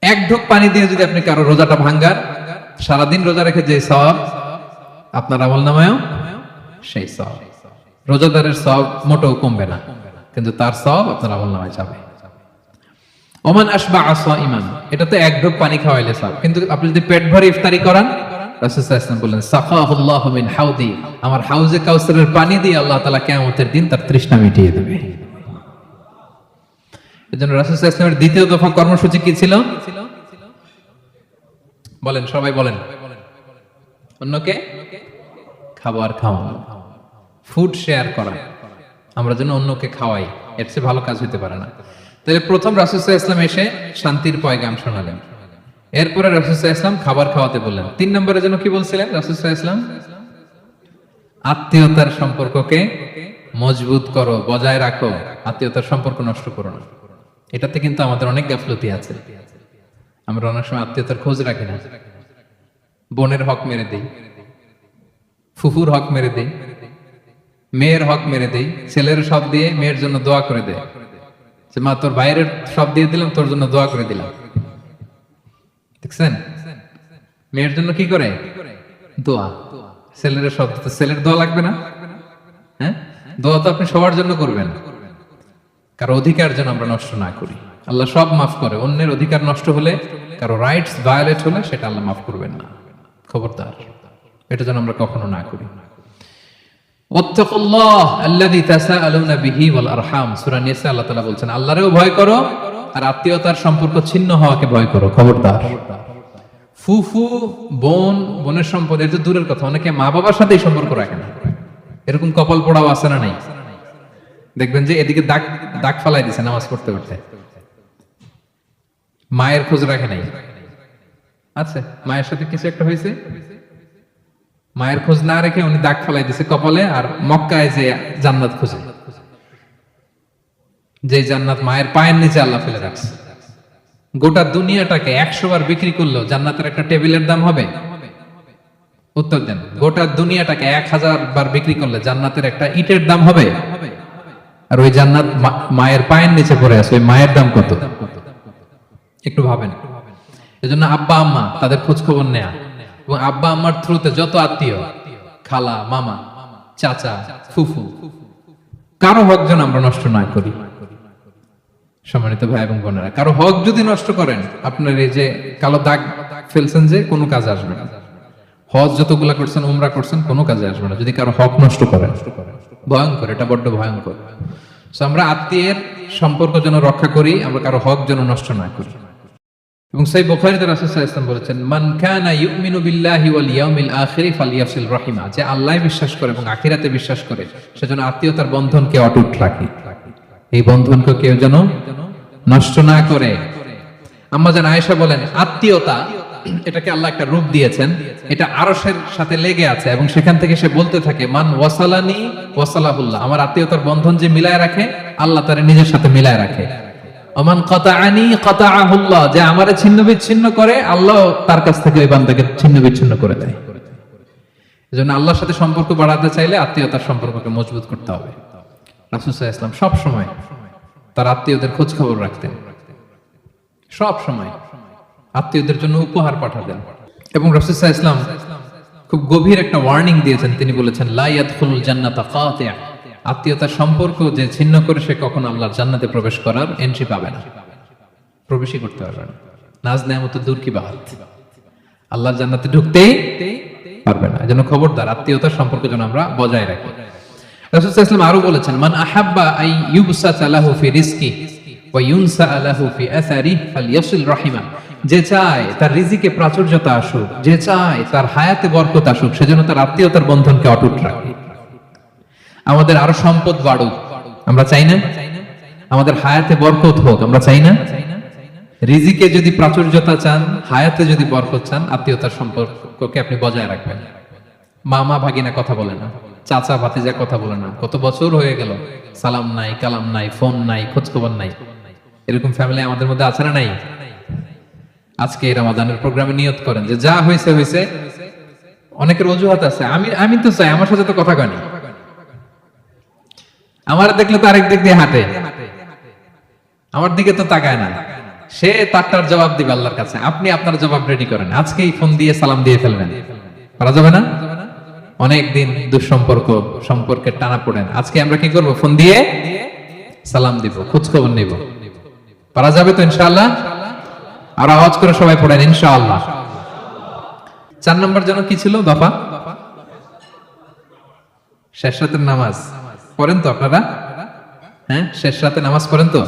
এক ঢোক পানি দিয়ে যদি আপনি কারো রোজাটা ভাঙ্গার, সারাদিন রোজা রেখে যে সওয়াব, আপনার আমলনামায়ও সেই সওয়াব। রোজাদারের সওয়াব মোটেও কমবে না, কিন্তু তার সওয়াব আপনার আমলনামায় যাবে। ওমান আশবাআ সাইমান, এটা তো এক ঢোক পানি খাওয়াইলে সওয়াব, কিন্তু আপনি যদি পেট ভরে ইফতারি করান, রাসূল সাল্লাল্লাহু আলাইহি ওয়াসাল্লাম বললেন, সাকাহুল্লাহু মিন হাউদি, আমার হাউজে কাউসারের পানি দিয়ে আল্লাহ তাআলা কিয়ামতের দিন তার তৃষ্ণা মিটিয়ে দেবে। এজন্য রাসূল সাল্লাল্লাহু আলাইহি ওয়াসাল্লামের দ্বিতীয় দফা কর্মসূচি কি ছিল? বলেন, সবাই বলেন। অন্যকে খাবার খাওয়ানো, ফুড শেয়ার করা, আমরা যেন অন্যকে খাওয়াই, এর চেয়ে ভালো কাজ হতে পারে না। তাহলে প্রথম রাসূল সাল্লাল্লাহু আলাইহি ওয়াসাল্লাম এসে শান্তির পয়গাম শোনালেন, এরপরে রাসূল সাল্লাল্লাহু আলাইহি ওয়াসাল্লাম খাবার খাওয়াতে বললেন। 3 নম্বরে যেন কি বলছিলেন রাসূল সাল্লাল্লাহু আলাইহি ওয়াসাল্লাম? আত্মীয়তার সম্পর্ককে মজবুত করো, বজায় রাখো, আত্মীয়তার সম্পর্ক নষ্ট করো না। এটাতে কিন্তু আমাদের অনেক গাফলতি আছে, আমরা অনেক সময় আত্মীয়তার খোঁজ রাখি না। বোনের হক মেরে দেই, ফুফুর হক মেরে দেই, মেয়ের হক মেরে দেই, ছেলের সব দিয়ে মেয়ের জন্য দোয়া করে দেয় যে মা তোর ভাইয়ের সব দিয়ে দিলাম, তোর জন্য দোয়া করে দিলাম। দেখছেন মেয়ের জন্য কি করে? দোয়া। ছেলের সব, ছেলের দোয়া লাগবে না? হ্যাঁ, দোয়া তো আপনি সবার জন্য করবেন, কারো অধিকার যেন আমরা নষ্ট না করি। আল্লাহ সব মাফ করে, অন্যের অধিকার নষ্ট হলে, কারো রাইটস ভায়োলেট হলে সেটা আল্লাহ মাফ করবেন না, খবরদার, এটা যেন আমরা কখনো না করি। ওয়াত্তাকুল্লাহ আল্লাযী তাসাআলুনা বিহি ওয়াল আরহাম, সূরা নিসা আল্লাহ তাআলা বলছেন আল্লাহরেও ভয় করো আর আত্মীয়তার সম্পর্ক ছিন্ন হওয়াকে ভয় করো, খবরদার। ফুফু, বোন, বোনের সম্পর্ক এটা দূরের কথা, অনেকে মা বাবার সাথেই সম্পর্ক রাখে না। এরকম কপাল পোড়াও আছে না? নাই? দেখবেন যে এদিকে দাগ দাগ ফালাই দিছে নামাজ পড়তে পড়তে, মায়ের খোঁজ রাখে নাই। আচ্ছা, মায়ের সাথে কিছু একটা হয়েছে, মায়ের খোঁজ না রেখে উনি দাগ ফালাই দিছে কপালে, আর মক্কায় যে জান্নাত খুঁজে। যে জান্নাত মায়ের পায়ের নিচে আল্লাহ ফেলে রাখছে। গোটা দুনিয়াটাকে 100 বার বিক্রি করলেও জান্নাতের একটা টেবিলের দাম হবে? উত্তর দেন। গোটা দুনিয়াটাকে 1000 বার বিক্রি করলে জান্নাতের একটা ইটের দাম হবে? আর ওই জান্নাত মায়ের পায়ের নিচে পড়ে আছে, ওই মায়ের দাম কত? একটু ভাবেন। এজন্য আব্বা আম্মা তাদের খোঁজ খবর নেয়া, এবং আব্বা আম্মার থ্রুতে যত আত্মীয়, খালা, মামা, চাচা, ফুফু, কারো হক যেন আমরা নষ্ট না করি। সম্মানিত ভাই এবং বোনেরা, কারো হক যদি নষ্ট করেন, আপনার এই যে কালো দাগ ফেলছেন, যে কোনো কাজে আসবে না। হজ যতগুলা করছেন, উমরা করছেন, কোনো কাজে আসবে না যদি কারো হক নষ্ট করেন। ভয়ঙ্কর, এটা বড্ড ভয়ঙ্কর। আমরা আত্মীয়ের সম্পর্ক যেন রক্ষা করি, আমরা কারো হক যেন নষ্ট না করি। এবং সহিহ বুখারীতে রাসূল সাল্লাল্লাহু আলাইহি ওয়াসাল্লাম বলেছেন, মান কানা ইউমিনু বিল্লাহি ওয়াল ইয়াউমিল আখির ফালইয়াসিল রাহিমা, যে আল্লাহে বিশ্বাস করে এবং আখিরাতে বিশ্বাস করে, সেজন্য আত্মীয়তার বন্ধনকে অটুট রাখে। এই বন্ধনকে কেউ যেন নষ্ট না করে। আম্মা জান আয়েশা বলেন, আত্মীয়তা এটাকে আল্লাহ একটা রূপ দিয়েছেন, এটা আরশের সাথে লেগে আছে, এবং সেখান থেকে সে বলতে থাকে, মান ওয়াসালানি ওয়াসালাহুল্লাহ, আমার আত্মীয়তার বন্ধন যে মিলায় রাখে, আল্লাহ তারে নিজের সাথে মিলায় রাখে। ওমান কাতাআনি কাতাআহুল্লাহ, যে আমারে ছিন্ন বিচ্ছিন্ন করে, আল্লাহ তার কাছ থেকে ওই বান্দাকে ছিন্ন বিচ্ছিন্ন করে দেয়। এজন্য আল্লাহর সাথে সম্পর্ক বাড়াতে চাইলে আত্মীয়তার সম্পর্ককে মজবুত করতে হবে। রাসূল সাল্লাল্লাহু আলাইহি ওয়াসাল্লাম সব সময় তার আত্মীয়দের খোঁজ খবর রাখতেন, সব সময় আত্মীয়দের জন্য উপহার পাঠাতেন। এবং রাসূল সাল্লাল্লাহু আলাইহি ওয়াসাল্লাম খুব গভীর একটা ওয়ার্নিং দিয়েছেন। তিনি বলেছেন, লা ইয়াদখুলুল জান্নাতা কাতিআ, আত্মীয়তার সম্পর্ক যে ছিন্ন করে, সে কখনো আল্লাহর জান্নাতে প্রবেশ করার এন্ট্রি পাবে না, প্রবেশই করতে পারবে না। নাজ নেয়ামত দূর কি বাত, আল্লাহর জান্নাতে ঢুকতেই পারবে না। এজন্য খবরদার, আত্মীয়তার সম্পর্ক যেন আমরা বজায় রাখি। রাসূল সাল্লাল্লাহু আলাইহি ওয়াসাল্লাম আরো বলেছেন, মান আহাব্বা আই ইউবসাতা লাহু ফি রিজকি ওয়া ইউনসা লাহু ফি আসারি ফালইয়াসিল রাহিমা, যে চায় তার রিজিকে প্রাচুর্যতা আসুক, যে চায় তার হায়াতে বরকত আসুক, সেজন্য তার আত্মীয়তার বন্ধনকে অটুট রাখে। আমাদের আরো সম্পদ বাড়ুক, আমরা চাই না? আমাদের হায়াতে বরকত হোক, আমরা চাই না? রিজিকে যদি প্রাচুর্যতা চান, হায়াতে যদি বরকত চান, আত্মীয়তার সম্পর্ককে আপনি বজায় রাখবেন। মামা ভাগিনা কথা বলে না, চাচা ভাতিজা কথা বলে না, কত বছর হয়ে গেল, সালাম নাই, কালাম নাই, ফোন নাই, খোঁজ খবর নাই। এরকম ফ্যামিলি আমাদের মধ্যে আছে না নাই? আজকে রমাদানের প্রোগ্রামে নিয়ত করেন যে যা হয়েছে হয়েছে। অনেকের অজুহাত আছে, আমি তো চাই, আমার সাথে তো কথা কয়নি, আমার দেখলে তো আরেক দিক দিয়ে হাঁটে, আমার দিকে তো তাকায় না, সে তারটার জবাব দিবে আল্লাহর কাছে। আপনি আপনার জবাব রেডি করেন, আজকেই ফোন দিয়ে সালাম দিয়ে ফেলবেন, পারা যাবে না? অনেকদিন দুঃসম্পর্ক, সম্পর্কের টানা পড়েন, আজকে আমরা কি করব? ফোন দিয়ে সালাম দিব, খোঁজ খবর নিব। পারা যাবে তো ইনশাআল্লাহ? আর আওয়াজ করে সবাই পড়েন ইনশাআল্লাহ। 4 নম্বর যেন কি ছিল দফা? শেষ রাতের নামাজ পড়েন তো আপনারা? হ্যাঁ, শেষ রাতে নামাজ পড়েন তো?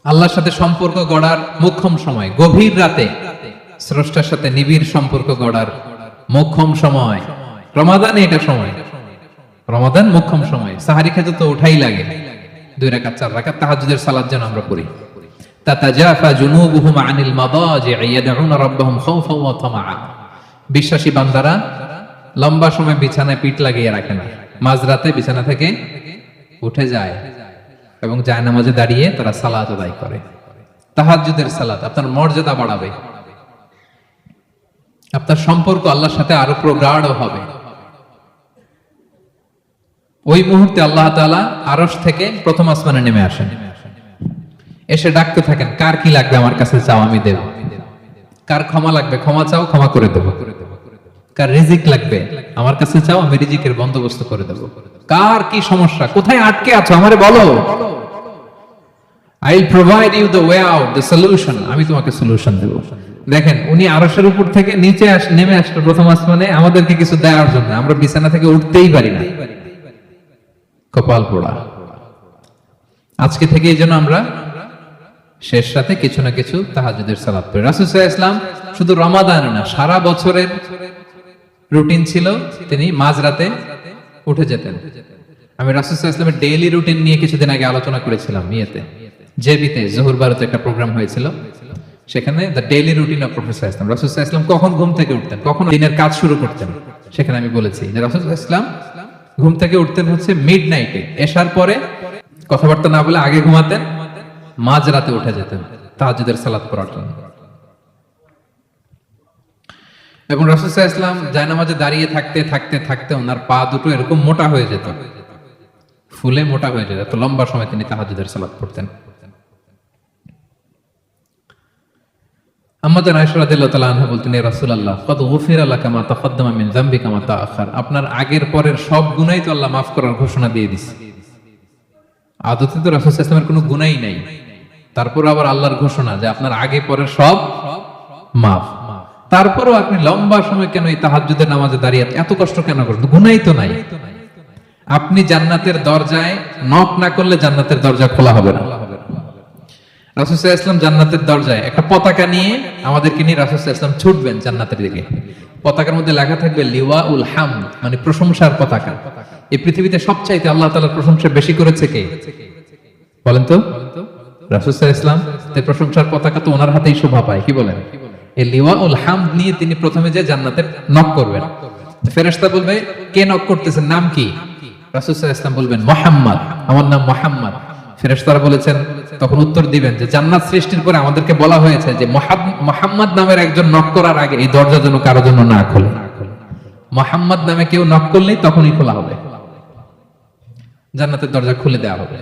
আল্লাহর সাথে সম্পর্ক গড়ার মোক্ষম সময়, গভীর রাতে স্রষ্টার সাথে নিবিড় সম্পর্ক গড়ার মোক্ষম সময় রমাদান। এটা সময়, রমাদান মোক্ষম সময়। সাহারি খেতে তো ওঠাই লাগে, 2 রাকাত 4 রাকাত তাহাজ্জুদের সালাত যেন আমরা পড়ি। তাতাজাফা জুনুবুহুম আনিল মাদাজি ইয়াদউনা রাব্বাহুম খাউফাও ওয়া তামাআ, বিশ্বাসী বান্দারা লম্বা সময় বিছানায় পিঠ লাগিয়ে রাখে না, মাঝরাতে বিছানা থেকে উঠে যায় এবং জায়নামাজে দাঁড়িয়ে তারা সালাত আদায় করে। তাহাজ্জুদের সালাত আপনার মর্যাদা বাড়াবে, আপনার সম্পর্ক আল্লাহর সাথে আরো প্রগাঢ় হবে। ওই মুহূর্তে আল্লাহ তাআলা আরশ থেকে প্রথম আসমানে নেমে আসেন, এসে ডাকতে থাকেন, কার কি লাগবে আমার কাছে চাও, আমি দেব। কার ক্ষমা লাগবে, ক্ষমা চাও, ক্ষমা করে দেব। কার রিজিক লাগবে, আমার কাছে চাও, আমি রিজিকের বন্দোবস্ত করে দেব। কার কি সমস্যা, কোথায় আটকে আছো, আমারে বলো, I will provide you the way out, the solution, আমি তোমাকে সলিউশন দেব। দেখেন, উনি আরশের উপর থেকে নিচে নেমে আসলো প্রথম আসমানে আমাদেরকে কিছু দেওয়ার জন্য। আমরা বিছানা থেকে উঠতেই পারি না, কপাল পোড়া। আজকে থেকে এই জন্য আমরা শেষ রাতে কিছু না কিছু তাহাজ্জুদের সালাত পড়ি। রাসূল সাল্লাল্লাহু আলাইহি ওয়াসাল্লাম শুধু রমাদানে না, সারা বছরের রুটিন ছিল তিনি মাঝরাতে উঠে যেতেন। আমি রাসূল সাল্লাল্লাহু আলাইহি ওয়াসাল্লামের ডেইলি রুটিন নিয়ে কিছুদিন আগে আলোচনা করেছিলাম ইয়েতে, জেবিতে জোহর বারোতে একটা প্রোগ্রাম হয়েছিল, সেখানে the daily routine of professor Islam. রাসূল সাল্লাল্লাহু আলাইহি ওয়াসাল্লাম কখন ঘুম থেকে উঠতেন, কখন দিনের কাজ শুরু করতেন, সেখানে আমি বলেছি যে রাসূল সাল্লাল্লাহু আলাইহি ওয়াসাল্লাম ঘুম থেকে উঠতেন হচ্ছে মিডনাইটে, এশার পরে কথাবার্তা না বলে আগে ঘুমাতেন, মাঝরাতে উঠে যেতেন তাহাজ্জুদের সালাত পড়ার জন্য। এবং রাসূল সাল্লাল্লাহু আলাইহি ওয়াসাল্লাম জায়নামাজে দাঁড়িয়ে থাকতে থাকতে থাকতে ওনার পা দুটো এরকম মোটা হয়ে যেত, ফুলে মোটা হয়ে যেত, এত লম্বা সময় তিনি তাহাজ্জুদের সালাত পড়তেন। আম্মা জান আয়েশা রাদিয়াল্লাহু তাআলা আনহা বলতেন, ইয়া রাসূলুল্লাহ ক্বাদ গুফিরা লাকা মা তাকাদ্দামা মিন যামবিকা মা তাআখার। আপনার আগের পরের সব গুনাহ তো আল্লাহ মাফ করার ঘোষণা দিয়ে দিয়েছে। আদতে তো রাসূল সাল্লাল্লাহু আলাইহি ওয়াসাল্লামের কোনো গুনাহই নাই, তারপর আবার আল্লাহর ঘোষণা যে আপনার আগে পরের সব মাফ। তারপরও আপনি লম্বা সময় কেন এই তাহাজ্জুদের নামাজে দাঁড়িয়ে এত কষ্ট কেন করেন? গুনাহই তো নাই। আপনি জান্নাতের দরজায় নক না করলে জান্নাতের দরজা খোলা হবে না। রাসূল সাল্লাল্লাহু আলাইহি ওয়াসাল্লাম জান্নাতের দরজায় একটা পতাকা নিয়ে আমাদেরকে নিয়ে রাসূল সাল্লাল্লাহু আলাইহি ওয়াসাল্লাম ছুটবেন জান্নাতের দিকে। পতাকার মধ্যে লেখা থাকবে লিওয়াউল হামদ, মানে প্রশংসার পতাকা। এই পৃথিবীতে সবচাইতে আল্লাহ তাআলার প্রশংসা বেশি করেছে কে বলেন তো? রাসূল সাল্লাল্লাহু আলাইহি ওয়াসাল্লাম। এই প্রশংসার পতাকা তো ওনার হাতেই শোভা পায়, কি বলেন? এই লিওয়াউল হামদ নিয়ে তিনি প্রথমে যে জান্নাতের নক করবেন। ফেরেশতা বলবে, কে নক করতেছেন, নাম কি? রাসূল সাল্লাল্লাহু আলাইহি ওয়াসাল্লাম বলবেন, মুহাম্মদ, আমার নাম মুহাম্মদ। ফেরেশতারা বলেছেন, তখন উত্তর দিবেন যে জান্নাত সৃষ্টির পরে আমাদেরকে বলা হয়েছে যে মুহাম্মদ নামের একজন নক করার আগে এই দরজা যেন কারো জন্য না খোলে। মুহাম্মদ নামে কেউ নক করলেই তখনই খোলা হবে, জান্নাতের দরজা খুলে দেওয়া হবে।